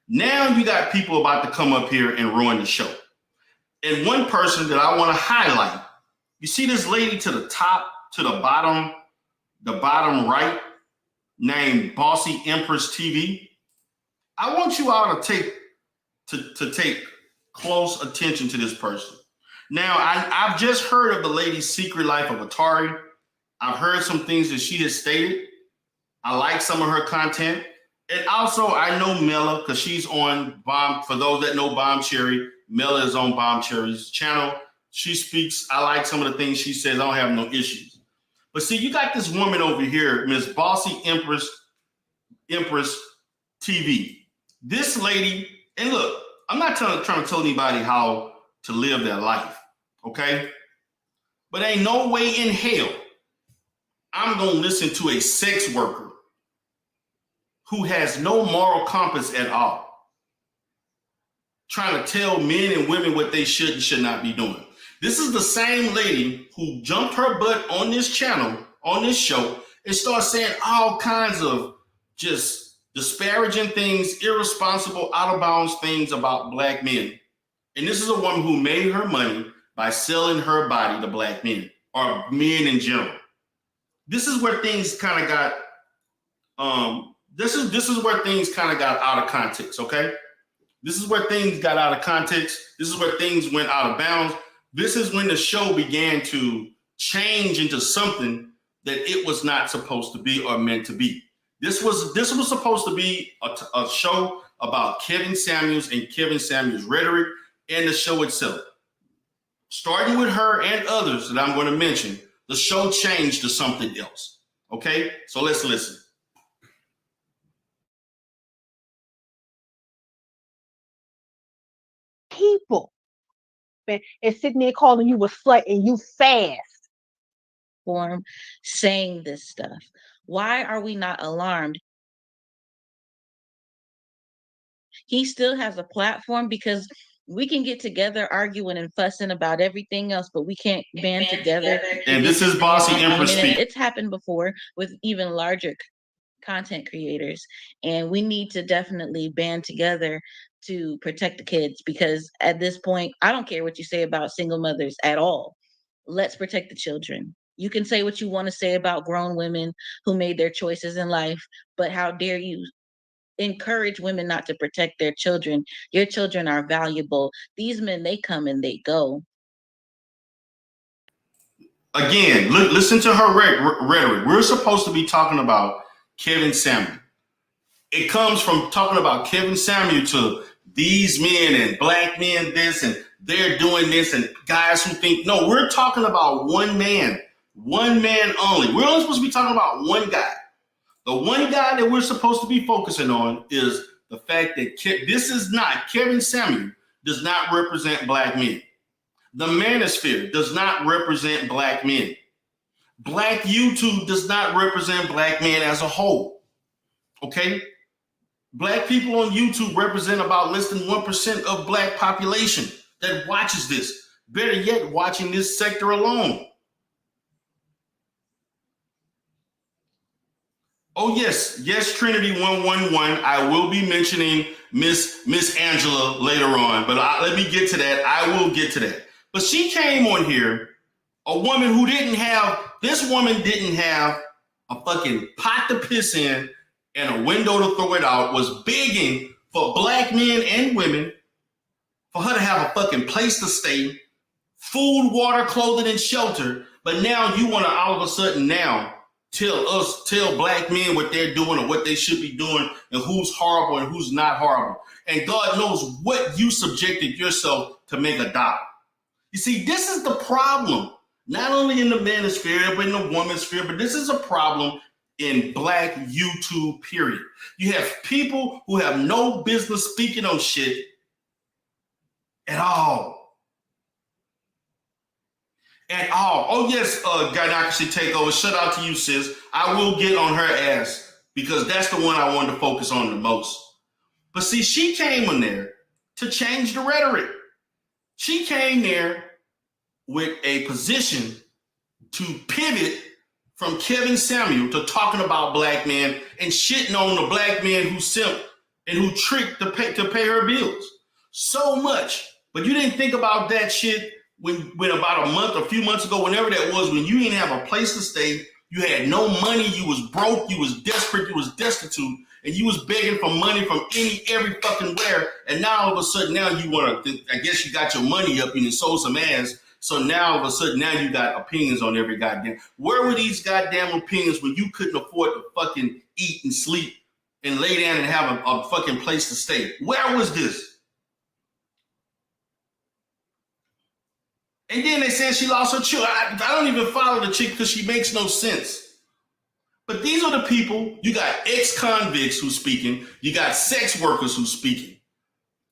Now you got people about to come up here and ruin the show. And one person that I want to highlight, you see this lady to the top, to the bottom right, named Bossy Empress TV. I want you all to take close attention to this person. Now, I've just heard of the lady's secret life of Atari. I've heard some things that she has stated. I like some of her content. And also, I know Mela because she's on Bomb. For those that know Bomb Cherry, Mela is on Bomb Cherry's channel. She speaks. I like some of the things she says. I don't have no issues. But see, you got this woman over here, Miss Bossy Empress TV. This lady, and look, I'm not trying to tell anybody how to live their life, okay? But ain't no way in hell I'm going to listen to a sex worker who has no moral compass at all, trying to tell men and women what they should and should not be doing. This is the same lady who jumped her butt on this channel, on this show, and started saying all kinds of just disparaging things, irresponsible, out of bounds things about black men. And this is a woman who made her money by selling her body to black men, or men in general. This is where things kind of got, this is where things kind of got out of context, okay? This is where things got out of context. This is where things went out of bounds. This is when the show began to change into something that it was not supposed to be or meant to be. This was supposed to be a show about Kevin Samuels and Kevin Samuels' rhetoric and the show itself. Starting with her and others that I'm going to mention, the show changed to something else. Okay, so let's listen. People is sitting there calling you a slut and you fast. Form saying this stuff. Why are we not alarmed? He still has a platform because we can get together arguing and fussing about everything else, but we can't band together. And this is Bossy Empress speaking. It's happened before with even larger content creators, and we need to definitely band together to protect the kids, because at this point, I don't care what you say about single mothers at all. Let's protect the children. You can say what you want to say about grown women who made their choices in life, but how dare you encourage women not to protect their children? Your children are valuable. These men, they come and they go. Again, listen to her rhetoric. We're supposed to be talking about Kevin Samuel. It comes from talking about Kevin Samuel to these men and black men this and they're doing this and guys who think, no, we're talking about one man only. We're only supposed to be talking about one guy. The one guy that we're supposed to be focusing on is the fact that Kevin Samuel does not represent black men. The manosphere does not represent black men. Black YouTube does not represent black men as a whole. Okay? Black people on YouTube represent about less than 1% of black population that watches this. Better yet, watching this sector alone. Oh, yes, Trinity 111. I will be mentioning Miss Angela later on, but let me get to that. I will get to that. But she came on here, a woman who didn't have a fucking pot to piss in and a window to throw it out, was begging for black men and women for her to have a fucking place to stay, food, water, clothing, and shelter. But now you want to all of a sudden now tell black men what they're doing or what they should be doing and who's horrible and who's not horrible. And God knows what you subjected yourself to make a dollar. You see, this is the problem, not only in the manosphere, but in the woman's sphere, but this is a problem in black YouTube, period. You have people who have no business speaking on shit at all. At all. Oh, yes, Gynocracy Takeover. Shout out to you, sis. I will get on her ass because that's the one I wanted to focus on the most. But see, she came in there to change the rhetoric. She came there with a position to pivot from Kevin Samuel to talking about black men and shitting on the black men who simped and who tricked to pay her bills. So much. But you didn't think about that shit when about a few months ago, whenever that was, when you didn't have a place to stay, you had no money, you was broke, you was desperate, you was destitute, and you was begging for money from every fucking where. And now all of a sudden, now you want to, I guess you got your money up and you sold some ass. So now all of a sudden, now you got opinions on every goddamn. Where were these goddamn opinions when you couldn't afford to fucking eat and sleep and lay down and have a fucking place to stay? Where was this? And then they said she lost her children. I don't even follow the chick because she makes no sense. But these are the people. You got ex-convicts who's speaking. You got sex workers who's speaking.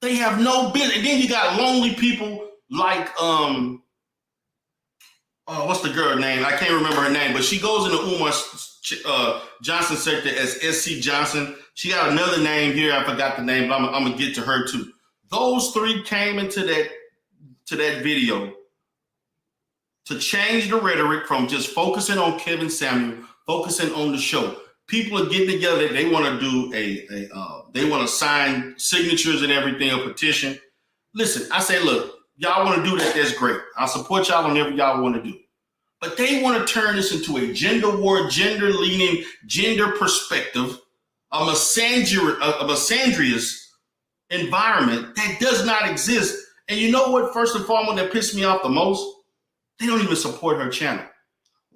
They have no business. And then you got lonely people like what's the girl name? I can't remember her name, but she goes into Umar Johnson sector as SC Johnson. She got another name here. I forgot the name, but I'm gonna get to her too. Those three came into that video to change the rhetoric from just focusing on Kevin Samuel, focusing on the show. People are getting together. They want to do they want to sign signatures and everything, a petition. Listen, I say, look, y'all want to do that, that's great. I'll support y'all on whatever y'all want to do. But they want to turn this into a gender war, gender-leaning, gender perspective a misandrous environment that does not exist. And you know what, first and foremost, that pissed me off the most? They don't even support her channel.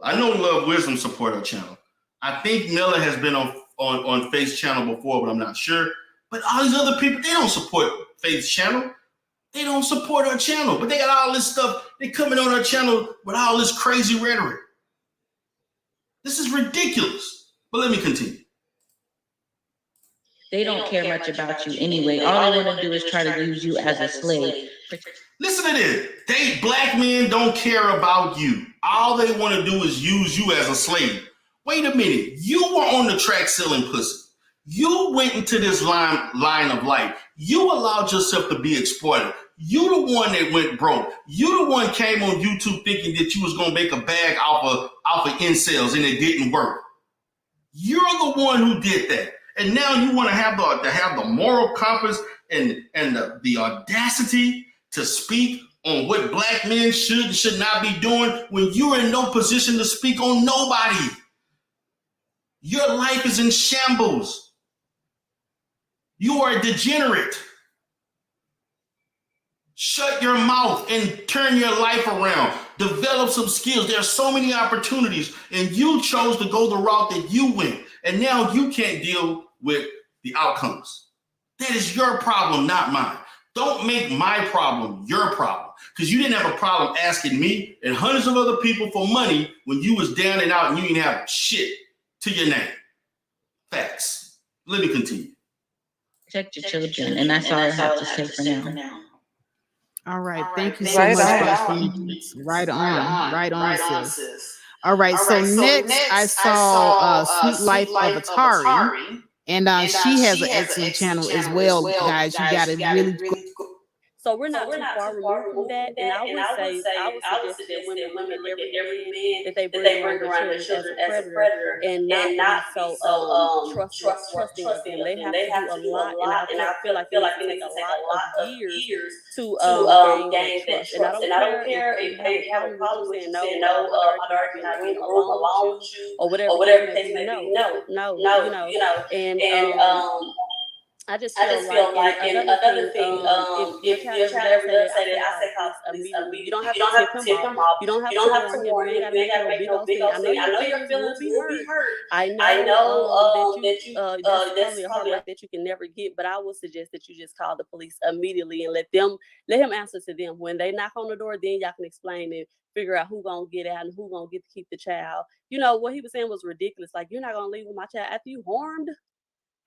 I know Love Wisdom support her channel. I think Miller has been on Faith's channel before, but I'm not sure. But all these other people, they don't support Faith's channel. They don't support her channel, but they got all this stuff. They coming on her channel with all this crazy rhetoric. This is ridiculous. But let me continue. They don't care much about you anyway. All they want to do is try to use you as a slave. Listen to this. Black men don't care about you. All they want to do is use you as a slave. Wait a minute. You were on the track selling pussy. You went into this line of life. You allowed yourself to be exploited. You the one that went broke. You the one came on YouTube thinking that you was gonna make a bag off of incels, and it didn't work. You're the one who did that, and now you want to have the moral compass and the audacity to speak on what black men should and should not be doing when you're in no position to speak on nobody. Your life is in shambles. You are a degenerate. Shut your mouth and turn your life around. Develop some skills. There are so many opportunities, and you chose to go the route that you went, and now you can't deal with the outcomes. That is your problem, not mine. Don't make my problem your problem, because you didn't have a problem asking me and hundreds of other people for money when you was down and out and you didn't have shit to your name. Facts. Let me continue. Protect your children, and that's all I have to say for now. All right. Thank you so much. Right on, sis. All right. So next I saw Sweet Life of Atari. And she has an excellent channel as well, guys. You got to really go. So we're not too far removed from that, and I would suggest that women look at every man that they bring around their children as a predator, and not be so trusting of them. They have to do a lot, and I feel like it takes a lot of years to gain trust. And I don't care if they have a problem with you saying no, my daughter cannot be in a room alone with you, or whatever the case may be. No, and I just feel like another thing, if your child ever does say that, I say call police. You don't have to tip him off. You don't have to warn him. You ain't got to make no big old thing. I know your feelings will be hurt. I know that you that's probably that you can never get, but I would suggest that you just call the police immediately and let him answer to them. When they knock on the door, then y'all can explain and figure out who gonna get out and who gonna get to keep the child. You know, what he was saying was ridiculous. Like, you're not gonna leave with my child after you harmed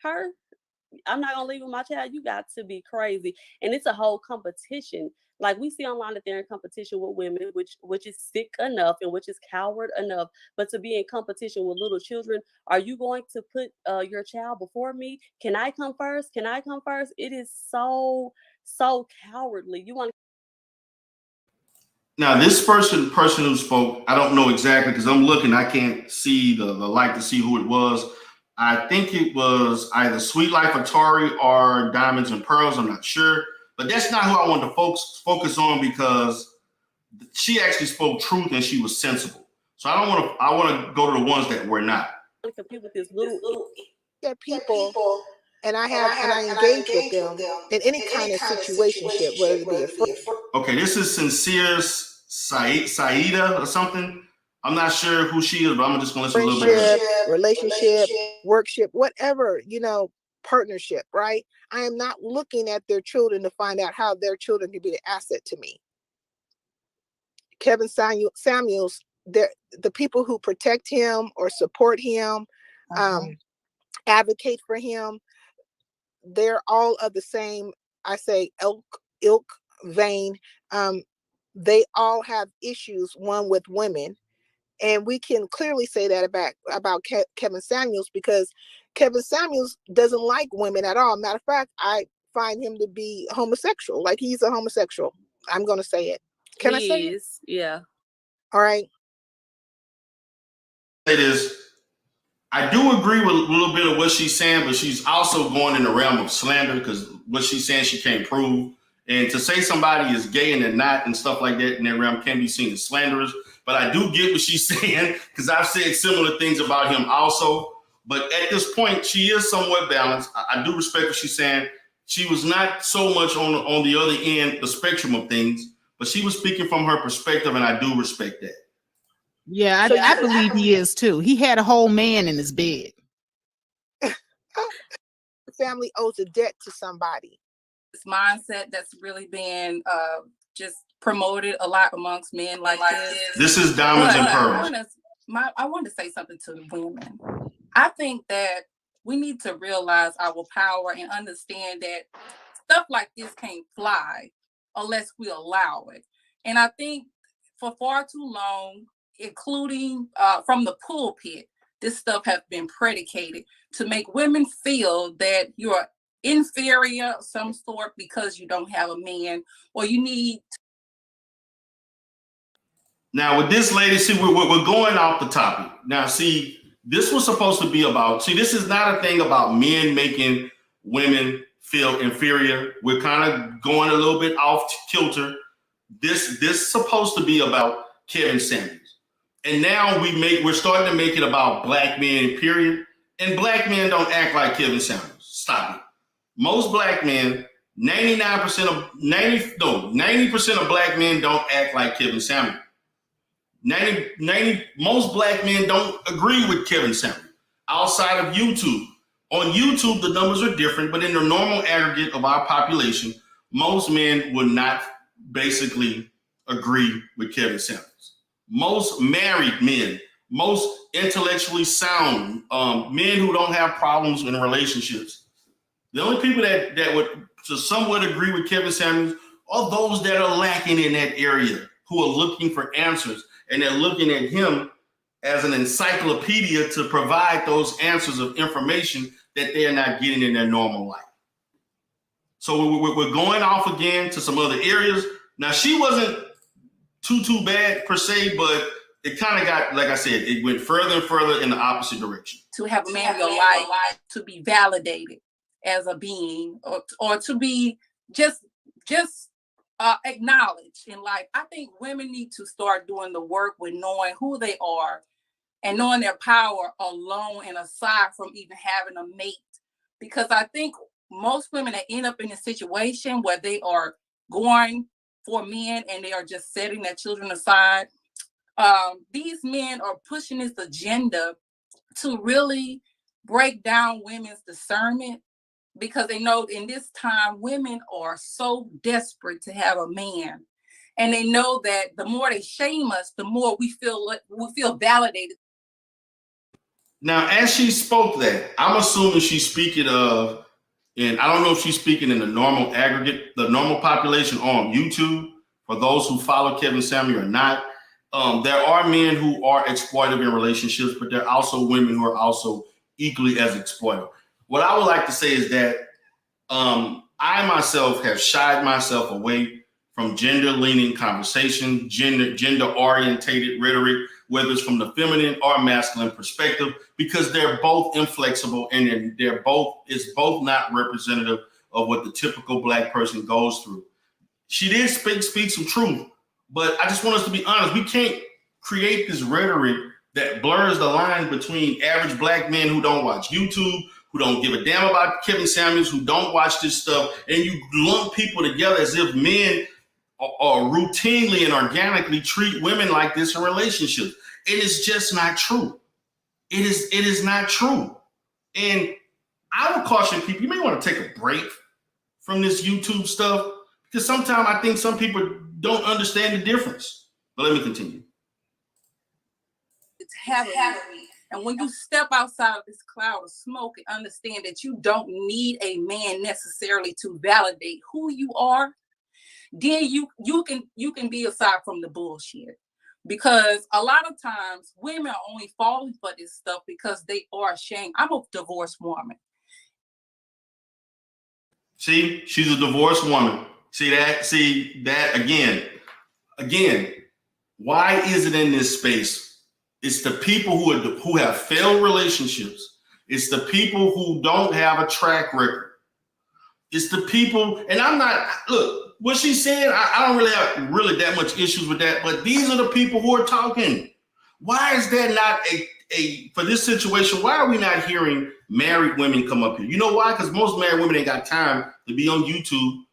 her. I'm not gonna leave with my child. You got to be crazy. And it's a whole competition. Like, we see online that they're in competition with women, which is sick enough and which is coward enough. But to be in competition with little children, are you going to put your child before me? Can I come first? It is so cowardly. You want to. Now, this person who spoke, I don't know exactly because I'm looking. I can't see the light to see who it was. I think it was either Sweet Life Atari or Diamonds and Pearls. I'm not sure, but that's not who I wanted to focus on because she actually spoke truth and she was sensible. So I want to go to the ones that were not. Compete with this little people, and I engage with them in any kind of situationship, whether it be a friend. Okay, this is Sincere Saida or something. I'm not sure who she is, but I'm just going to listen a little bit. Relationship, workship, whatever, partnership, right? I am not looking at their children to find out how their children can be an asset to me. Kevin Samuels, the people who protect him or support him, advocate for him, they're all of the same, I say, ilk vein. They all have issues, one with women. And we can clearly say that about Kevin Samuels, because Kevin Samuels doesn't like women at all. Matter of fact, I find him to be homosexual. Like, he's a homosexual. I'm going to say it. Can I say it? Yeah. All right. It is. I do agree with a little bit of what she's saying, but she's also going in the realm of slander because what she's saying she can't prove. And to say somebody is gay and they're not and stuff like that in that realm can be seen as slanderous. But I do get what she's saying because I've said similar things about him also. But at this point, she is somewhat balanced. I do respect what she's saying. She was not so much on the other end, the spectrum of things, but she was speaking from her perspective, and I do respect that. Yeah, I believe he is too. He had a whole man in his bed. Family owes a debt to somebody. This mindset that's really been just promoted a lot amongst men like this. This is diamonds and pearls. I want to say something to the women. I think that we need to realize our power and understand that stuff like this can't fly unless we allow it. And I think for far too long, including from the pulpit, this stuff has been predicated to make women feel that you're inferior of some sort because you don't have a man, or you need. Now with this lady, see, we're going off the topic. Now, see, this was supposed to be about, this is not a thing about men making women feel inferior. We're kind of going a little bit off kilter. This is supposed to be about Kevin Samuels. And now we're starting to make it about black men, period. And black men don't act like Kevin Samuels. Stop it. Most black men, 90% of black men don't act like Kevin Samuels. Most black men don't agree with Kevin Samuels outside of YouTube. On YouTube, the numbers are different, but in the normal aggregate of our population, most men would not basically agree with Kevin Samuels. Most married men, most intellectually sound men who don't have problems in relationships, the only people that would somewhat agree with Kevin Samuels are those that are lacking in that area, who are looking for answers, and they're looking at him as an encyclopedia to provide those answers of information that they're not getting in their normal life. So we're going off again to some other areas. Now, she wasn't too bad per se, but it kind of got, like I said, it went further and further in the opposite direction. To have a man in your life to be validated as a being, or to be just acknowledged in life. I think women need to start doing the work with knowing who they are and knowing their power alone and aside from even having a mate. Because I think most women that end up in a situation where they are going for men and they are just setting their children aside, these men are pushing this agenda to really break down women's discernment, because they know in this time women are so desperate to have a man, and they know that the more they shame us, the more we feel validated. Now, as she spoke that, I'm assuming she's speaking of, and I don't know if she's speaking in the normal aggregate, the normal population on YouTube, for those who follow Kevin Samuel or not. There are men who are exploitive in relationships, but there are also women who are also equally as exploitive. What I would like to say is that I myself have shied myself away from gender-leaning conversation, gender-orientated rhetoric, whether it's from the feminine or masculine perspective, because they're both inflexible and it's both not representative of what the typical black person goes through. She did speak some truth, but I just want us to be honest. We can't create this rhetoric that blurs the line between average black men who don't watch YouTube, who don't give a damn about Kevin Samuels, who don't watch this stuff, and you lump people together as if men are routinely and organically treat women like this in relationships. It is just not true. It is not true. And I would caution people, you may want to take a break from this YouTube stuff, because sometimes I think some people don't understand the difference. But let me continue. It's heavy. And when you step outside of this cloud of smoke and understand that you don't need a man necessarily to validate who you are, then you can be aside from the bullshit. Because a lot of times women are only falling for this stuff because they are ashamed. I'm a divorced woman. See, she's a divorced woman. See that again. Why is it in this space? It's the people who have failed relationships. It's the people who don't have a track record. It's the people, and I'm not, look, what she said, I don't really have that much issues with that, but these are the people who are talking. Why is there not for this situation, why are we not hearing married women come up here? You know why? Because most married women ain't got time to be on YouTube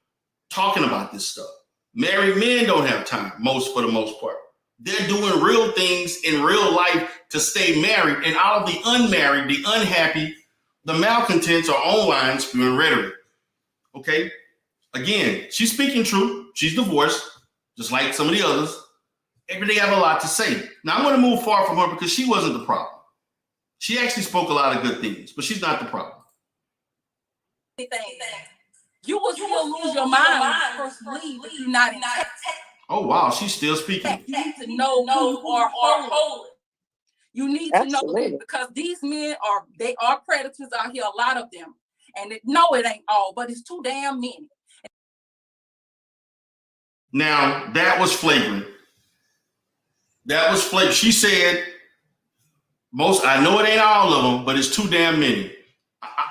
talking about this stuff. Married men don't have time, for the most part. They're doing real things in real life to stay married, and all of the unmarried, the unhappy, the malcontents are online spewing rhetoric. Okay? Again, she's speaking truth. She's divorced, just like some of the others. They have a lot to say. Now, I'm going to move far from her because she wasn't the problem. She actually spoke a lot of good things, but she's not the problem. You will still lose your mind when you first leave if you're not in tech. Oh, wow. She's still speaking. You need to know who you are whole. You need to know that because these men are predators out here, a lot of them. And no, it ain't all, but it's too damn many. Now, that was flagrant. That was flagrant. She said, I know it ain't all of them, but it's too damn many.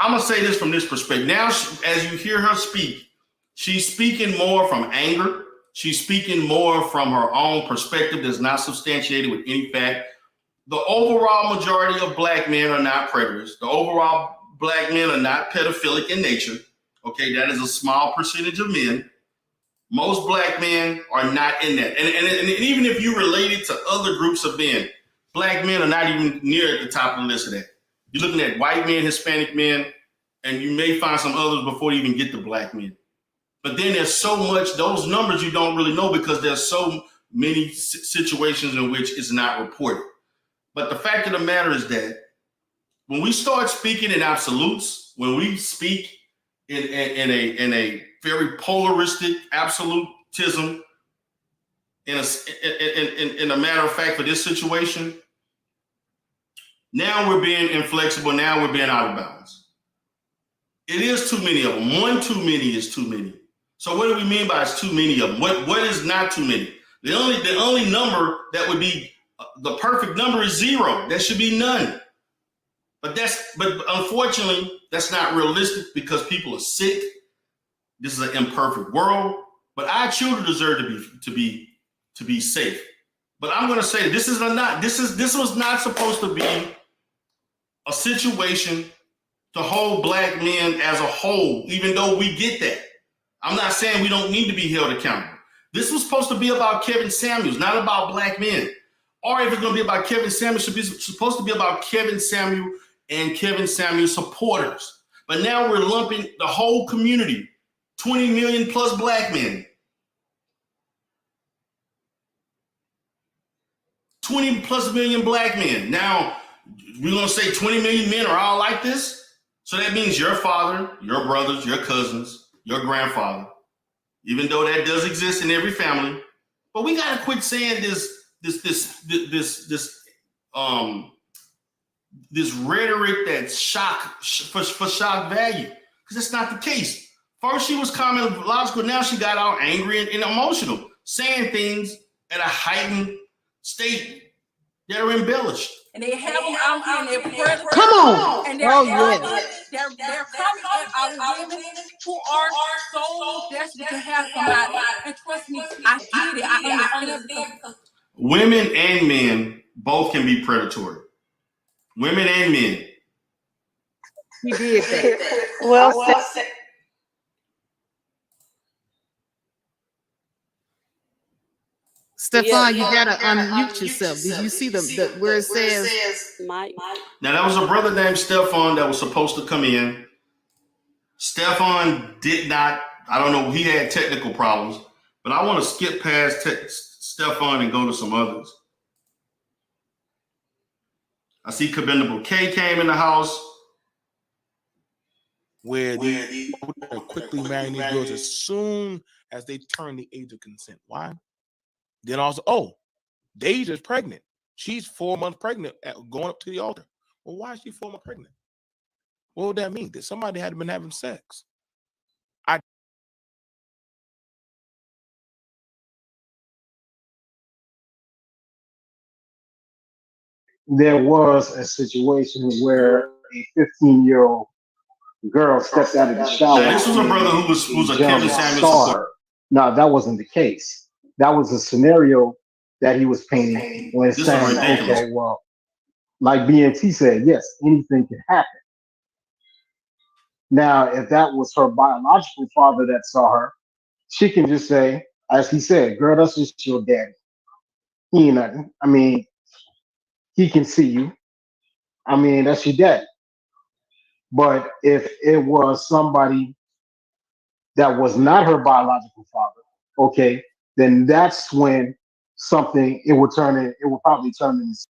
I'm going to say this from this perspective. Now, as you hear her speak, she's speaking more from anger. She's speaking more from her own perspective that's not substantiated with any fact. The overall majority of black men are not predators. The overall black men are not pedophilic in nature. Okay, that is a small percentage of men. Most black men are not in that. And even if you relate it to other groups of men, black men are not even near at the top of the list of that. You're looking at white men, Hispanic men, and you may find some others before you even get to black men. But then there's so much, those numbers you don't really know because there's so many situations in which it's not reported. But the fact of the matter is that when we start speaking in absolutes, when we speak in a very polaristic absolutism, in a matter of fact for this situation, now we're being inflexible. Now we're being out of bounds. It is too many of them. One too many is too many. So what do we mean by it's too many of them? What is not too many? The only number that would be the perfect number is 0. There should be none. But unfortunately, that's not realistic because people are sick. This is an imperfect world. But our children deserve to be safe. But I'm going to say this was not supposed to be a situation to hold black men as a whole, even though we get that. I'm not saying we don't need to be held accountable. This was supposed to be about Kevin Samuels, not about black men. Or if it's going to be about Kevin Samuels, it's supposed to be about Kevin Samuel and Kevin Samuel supporters. But now we're lumping the whole community, 20 million plus black men. 20 plus million black men. Now, we're going to say 20 million men are all like this. So that means your father, your brothers, your cousins, your grandfather, even though that does exist in every family. But we got to quit saying this rhetoric that's for shock value, because it's not the case. First she was calm and logical, now she got all angry and emotional, saying things at a heightened state that are embellished. And they have them out here and they're predators. Come on. And Oh, they're coming at our women who are so desperate to have somebody. And trust me, I get it. I understand. Women and men both can be predatory. Women and men. You did that. Well said. Stefan, you gotta unmute yourself. Did you see the where it says Mike? Now that was a brother named Stefan that was supposed to come in. Stefan did not. I don't know. He had technical problems, but I want to skip past Stefan and go to some others. I see Commendable K came in the house. Where they quickly marrying these girls as soon as they turn the age of consent. Why? Then also, Deja's pregnant. She's 4 months pregnant, going up to the altar. Well, why is she 4 months pregnant? What would that mean? That somebody had been having sex. There was a situation where a 15-year-old girl stepped out of the shower. Now, this was a brother who's a Kevin Samuels supporter. No, that wasn't the case. That was a scenario that he was painting when saying, okay, well, like BNT said, yes, anything can happen. Now, if that was her biological father that saw her, she can just say, as he said, girl, that's just your daddy. He ain't nothing. I mean, he can see you. I mean, that's your daddy. But if it was somebody that was not her biological father, okay, then that's when it would probably turn into.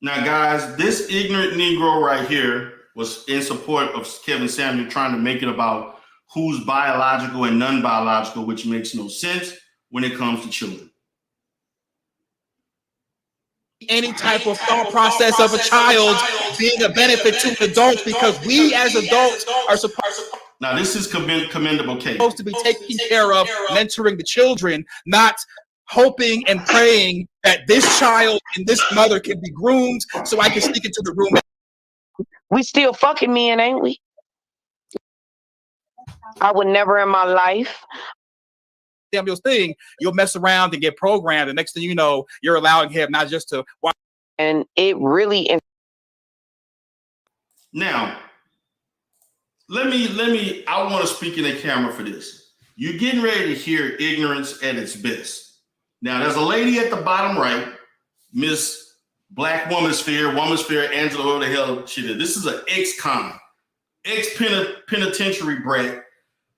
Now, guys, this ignorant Negro right here was in support of Kevin Samuel trying to make it about who's biological and non-biological, which makes no sense when it comes to children. Any type of thought process of a child being a benefit to adults, because we as adults are supposed. Now, this is commendable case. Supposed to be taking care of, mentoring the children, not hoping and praying that this child and this mother can be groomed so I can sneak into the room. We still fucking men, ain't we? I would never in my life. Samuel's thing, you'll mess around and get programmed, and next thing you know, you're allowing him not just to watch. And it really. Now, I want to speak in the camera for this. You're getting ready to hear ignorance at its best. Now, there's a lady at the bottom right, Miss Black Womansphere, Angela, whatever the hell she did. This is an ex-con, ex-penitentiary brat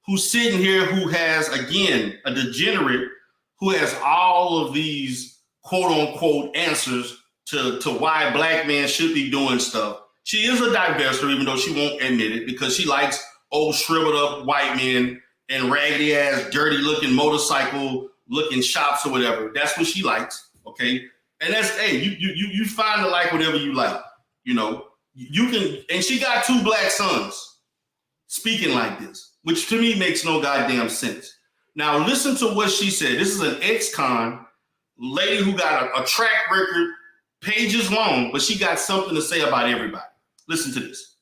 who's sitting here who has, again, a degenerate who has all of these quote-unquote answers to why black men should be doing stuff. She is a divester, even though she won't admit it, because she likes old shriveled up white men and raggedy ass, dirty looking motorcycle looking shops or whatever. That's what she likes. Okay. And that's, hey, you find to like whatever you like, you know, you can, and she got 2 black sons speaking like this, which to me makes no goddamn sense. Now listen to what she said. This is an ex-con lady who got a track record pages long, but she got something to say about everybody. Listen to this.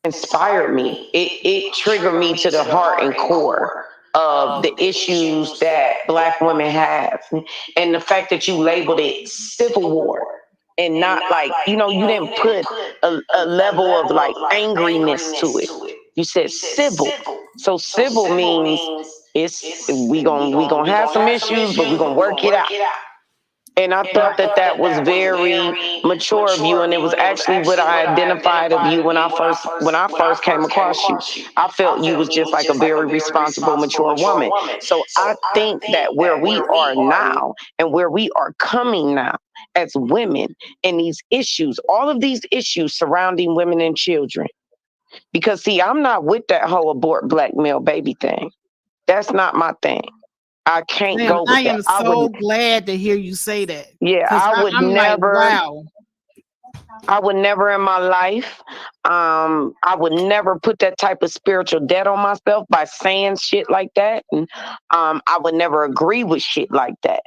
Inspired me. It triggered me to the heart and core of the issues that black women have, and the fact that you labeled it civil war and not like, you know, you didn't put a level of like angriness to it. You said civil. So civil means we gonna have some issues, but we're gonna work it out. And I thought that was very mature of you, and it was actually what I identified of you when I first came across you. I felt you was just like a very responsible, mature woman. So I think that where we are now and where we are coming now as women and these issues, all of these issues surrounding women and children, because see, I'm not with that whole abort black male baby thing. That's not my thing. I can't go with I am that. so glad to hear you say that. Yeah, I would never. Like, wow. I would never in my life. I would never put that type of spiritual debt on myself by saying shit like that. And I would never agree with shit like that.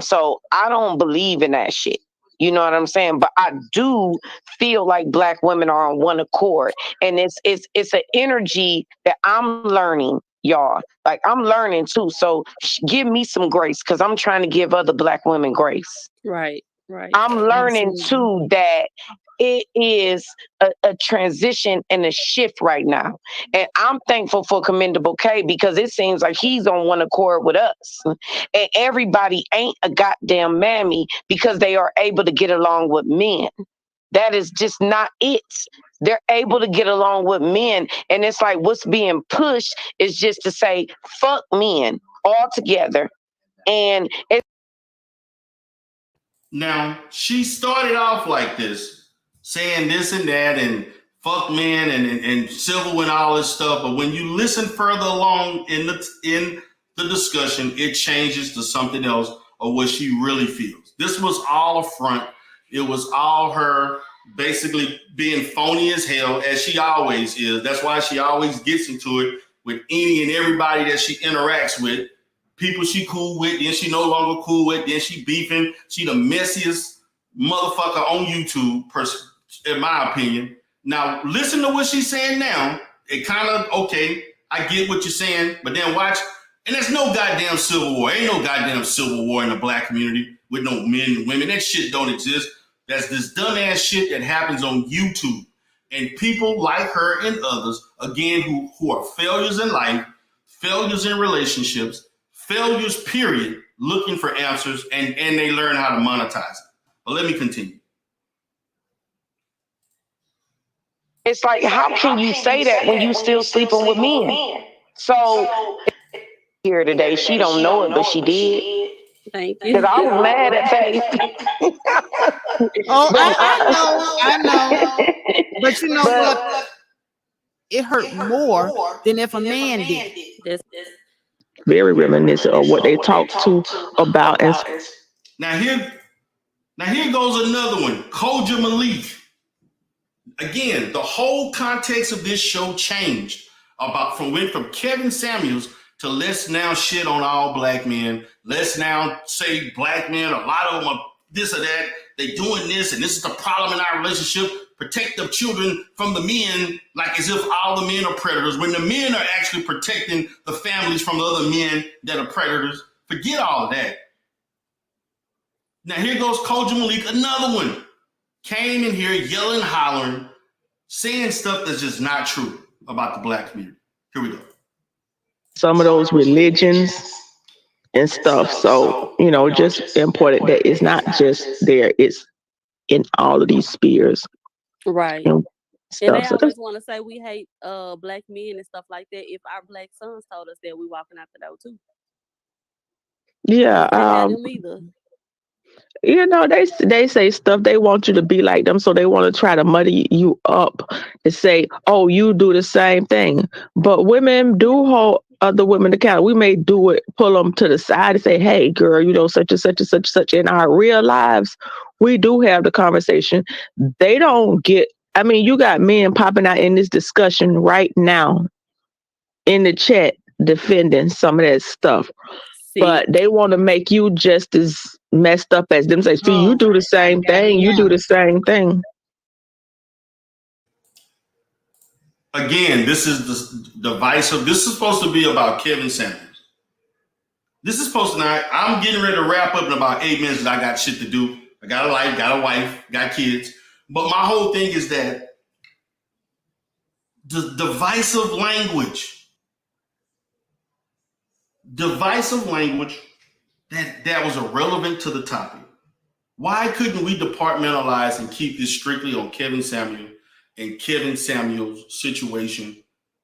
So I don't believe in that shit. You know what I'm saying? But I do feel like black women are on one accord, and it's an energy that I'm learning. Y'all, like I'm learning too. So give me some grace, because I'm trying to give other black women grace. Right. I'm learning too that it is a transition and a shift right now. And I'm thankful for Commendable K, because it seems like he's on one accord with us. And everybody ain't a goddamn mammy because they are able to get along with men. That is just not it. They're able to get along with men. And it's like what's being pushed is just to say, fuck men altogether. And now, she started off like this, saying this and that and fuck men and civil and all this stuff. But when you listen further along in the discussion, it changes to something else of what she really feels. This was all a front. It was all her basically being phony as hell, as she always is. That's why she always gets into it with any and everybody that she interacts with. People she cool with, then she no longer cool with, then she beefing. She the messiest motherfucker on YouTube, in my opinion. Now, listen to what she's saying now. It kind of, okay, I get what you're saying, but then watch, and there's no goddamn civil war. Ain't no goddamn civil war in the black community. with no men and women. That shit don't exist. That's this dumbass shit that happens on YouTube. And people like her and others, again, who are failures in life, failures in relationships, failures, period, looking for answers, and they learn how to monetize it. But let me continue. It's like, how can you say that when you still sleeping with men? So here today, she don't know it, but she did. Thank you. Because I was mad at Faith. Oh, I know. But you know what? It hurt more than if a man did. Very reminiscent of what they talked to about. And Now here goes another one. Koja Malik. Again, the whole context of this show changed went from Kevin Samuels to let's now shit on all black men. Let's now say black men, a lot of them are this or that. They doing this, and this is the problem in our relationship. Protect the children from the men, like as if all the men are predators, when the men are actually protecting the families from the other men that are predators. Forget all of that. Now here goes Koja Malik, another one. Came in here yelling, hollering, saying stuff that's just not true about the black community. Here we go. some of those religions and stuff. So, just important that it's not just there, it's in all of these spheres. Right. And And they stuff. So always want to say we hate black men and stuff like that. If our black sons told us that, we walking out the door too. yeah, Can't have them either. they say stuff, they want you to be like them, so they want to try to muddy you up and say, oh, you do the same thing. But women do hold other women accountable. We may do it, pull them to the side and say, hey girl, such and such and such and such. In our real lives, we do have the conversation. They don't get, you got men popping out in this discussion right now in the chat defending some of that stuff. But they want to make you just as messed up as them. Say, see, you do the same thing. You do the same thing. Again, this is the device of, this is supposed to be about Kevin Samuels. This is supposed to, now, I'm getting ready to wrap up in about 8 minutes and I got shit to do. I got a life, got a wife, got kids. But my whole thing is that the divisive language that was irrelevant to the topic. Why couldn't we departmentalize and keep this strictly on Kevin Samuel and Kevin Samuel's situation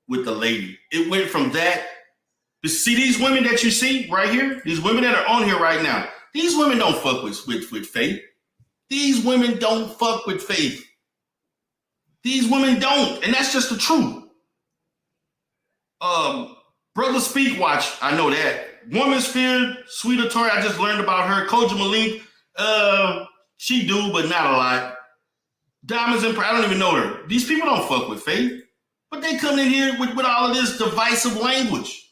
with the lady? It went from that. See these women that you see right here, these women that are on here right now, these women don't fuck with Faith. These women don't fuck with Faith. These women don't, and that's just the truth. Brother Speak Watch, I know that. Woman's Fear, Sweet Attorney, I just learned about her. Koja Malik, she do, but not a lot. Diamonds and I don't even know her. These people don't fuck with Faith, but they come in here with all of this divisive language.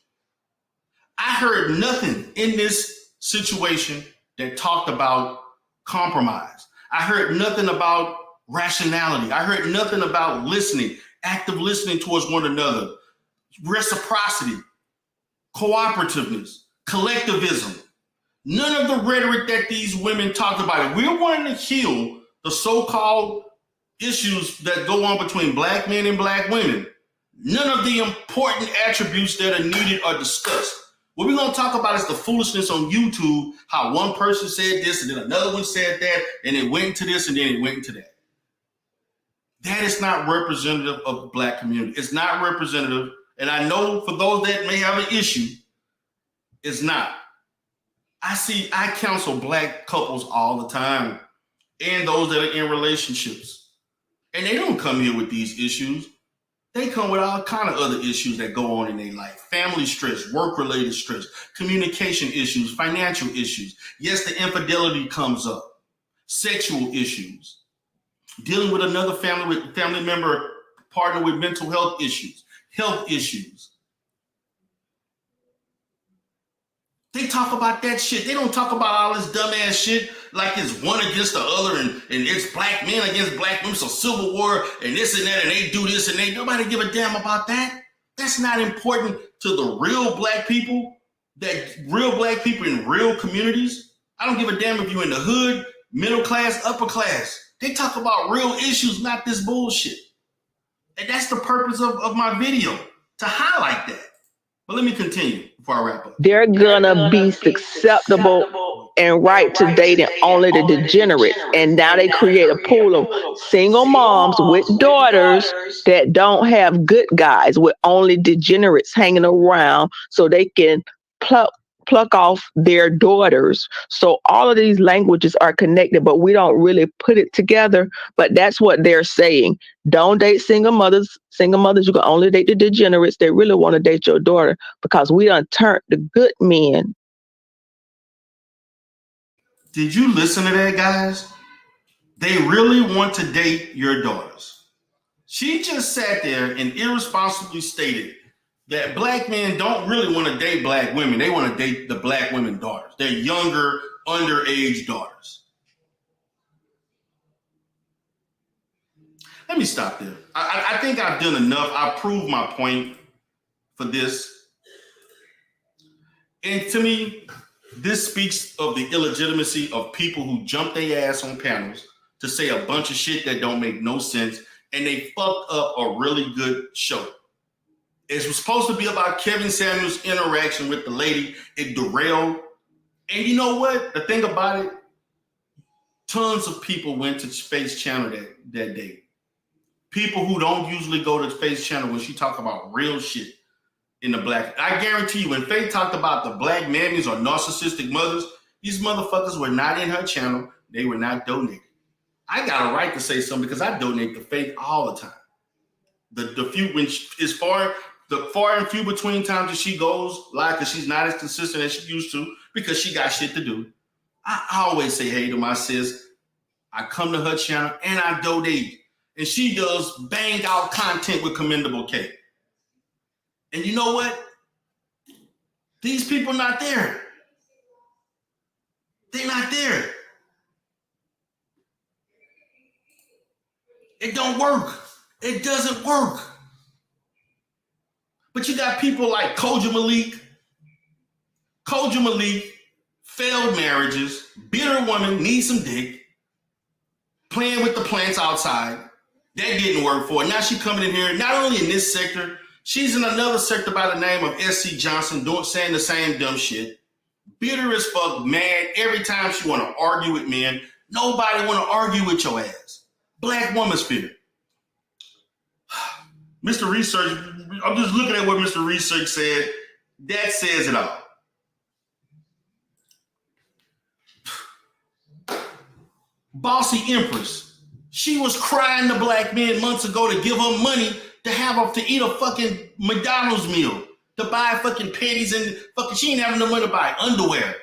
I heard nothing in this situation that talked about compromise. I heard nothing about rationality. I heard nothing about listening, active listening towards one another, reciprocity, cooperativeness, collectivism. None of the rhetoric that these women talked about. If we're wanting to heal the so-called issues that go on between black men and black women, none of the important attributes that are needed are discussed. What we're going to talk about is the foolishness on YouTube, how one person said this and then another one said that, and it went into this and then it went into that. That is not representative of the black community. It's not representative. And I know for those that may have an issue, it's not. I counsel black couples all the time and those that are in relationships. And they don't come here with these issues. They come with all kind of other issues that go on in their life. Family stress, work-related stress, communication issues, financial issues. Yes, the infidelity comes up. Sexual issues. Dealing with another family member, partner with mental health issues. Health issues. They talk about that shit. They don't talk about all this dumbass shit like it's one against the other and it's black men against black women, so civil war and this and that, and they do this and they, nobody give a damn about that. That's not important to the real black people, that real black people in real communities. I don't give a damn if you're in the hood, middle class, upper class. They talk about real issues, not this bullshit. And that's the purpose of my video, to highlight that. But let me continue before I wrap up. They're gonna be susceptible and right to dating only the degenerates. And now they create a pool of single moms with daughters that don't have good guys, with only degenerates hanging around so they can pluck off their daughters. So all of these languages are connected, but we don't really put it together. But that's what they're saying. Don't date single mothers. Single mothers, you can only date the degenerates. They really want to date your daughter because we done turned the good men. Did you listen to that, guys? They really want to date your daughters. She just sat there and irresponsibly stated that black men don't really want to date black women. They want to date the black women daughters, their younger, underage daughters. Let me stop there. I think I've done enough. I proved my point for this. And to me, this speaks of the illegitimacy of people who jump their ass on panels to say a bunch of shit that don't make no sense, and they fucked up a really good show. It was supposed to be about Kevin Samuels' interaction with the lady. It derailed. And you know what? The thing about it, tons of people went to Space Channel that day. People who don't usually go to Space Channel when she talk about real shit in the black. I guarantee you, when Faith talked about the black mammies or narcissistic mothers, these motherfuckers were not in her channel. They were not donated. I got a right to say something because I donate to Faith all the time. The few, when she, as far the far and few between times that she goes live, because she's not as consistent as she used to, because she got shit to do. I always say hey to my sis. I come to her channel and I donate. And she does bang out content with Commendable K. And you know what? These people not there. They're not there. It don't work. It doesn't work. But you got people like Koja Malik. Koja Malik, failed marriages, bitter woman, needs some dick, playing with the plants outside. That didn't work for her. Now she coming in here, not only in this sector, she's in another sector by the name of S.C. Johnson, saying the same dumb shit. Bitter as fuck, mad every time she want to argue with men. Nobody want to argue with your ass. Black woman spirit. Mr. Research, I'm just looking at what Mr. Research said. That says it all. Bossy Empress. She was crying to black men months ago to give her money to have her to eat a fucking McDonald's meal, to buy fucking panties and fucking, she didn't have no money to buy underwear.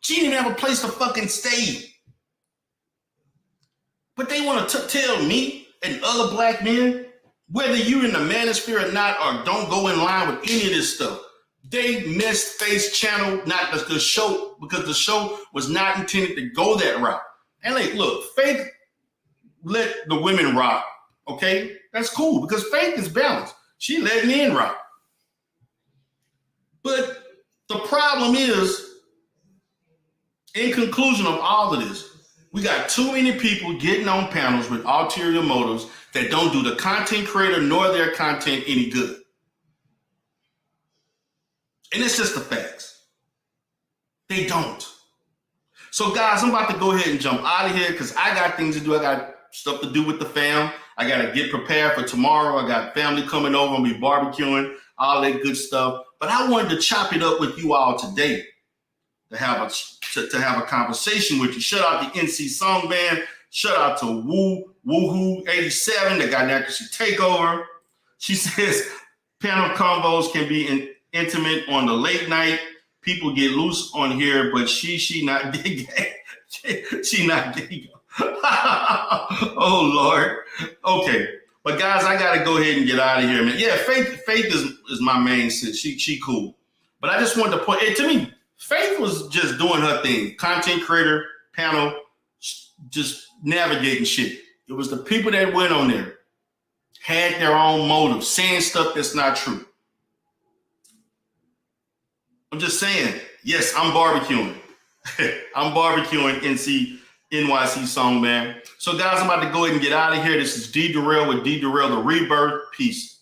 She didn't even have a place to fucking stay. But they want to tell me and other black men, whether you're in the manosphere or not, or don't go in line with any of this stuff. They missed Face Channel, not the show, because the show was not intended to go that route. And like, look, Faith let the women rock, okay? That's cool, because Faith is balanced. She let men rock. But the problem is, in conclusion of all of this, we got too many people getting on panels with ulterior motives that don't do the content creator nor their content any good. And it's just the facts. They don't. So guys, I'm about to go ahead and jump out of here because I got things to do. I got stuff to do with the fam. I got to get prepared for tomorrow. I got family coming over and be barbecuing, all that good stuff. But I wanted to chop it up with you all today to have a conversation with you. Shout out to NC Song Band. Shout out to Woohoo 87 that got an accuracy takeover. She says panel combos can be intimate on the late night. People get loose on here, but she not gay. She not gay. Oh Lord. Okay. But guys, I gotta go ahead and get out of here, man. Yeah, Faith is my main sis. She cool. But I just wanted to point it to me. Faith was just doing her thing. Content creator, panel, just navigating shit. It was the people that went on there, had their own motives, saying stuff that's not true. I'm just saying, yes, I'm barbecuing. I'm barbecuing NYC song, man. So guys, I'm about to go ahead and get out of here. This is D Durrell with D Durrell the Rebirth. Peace.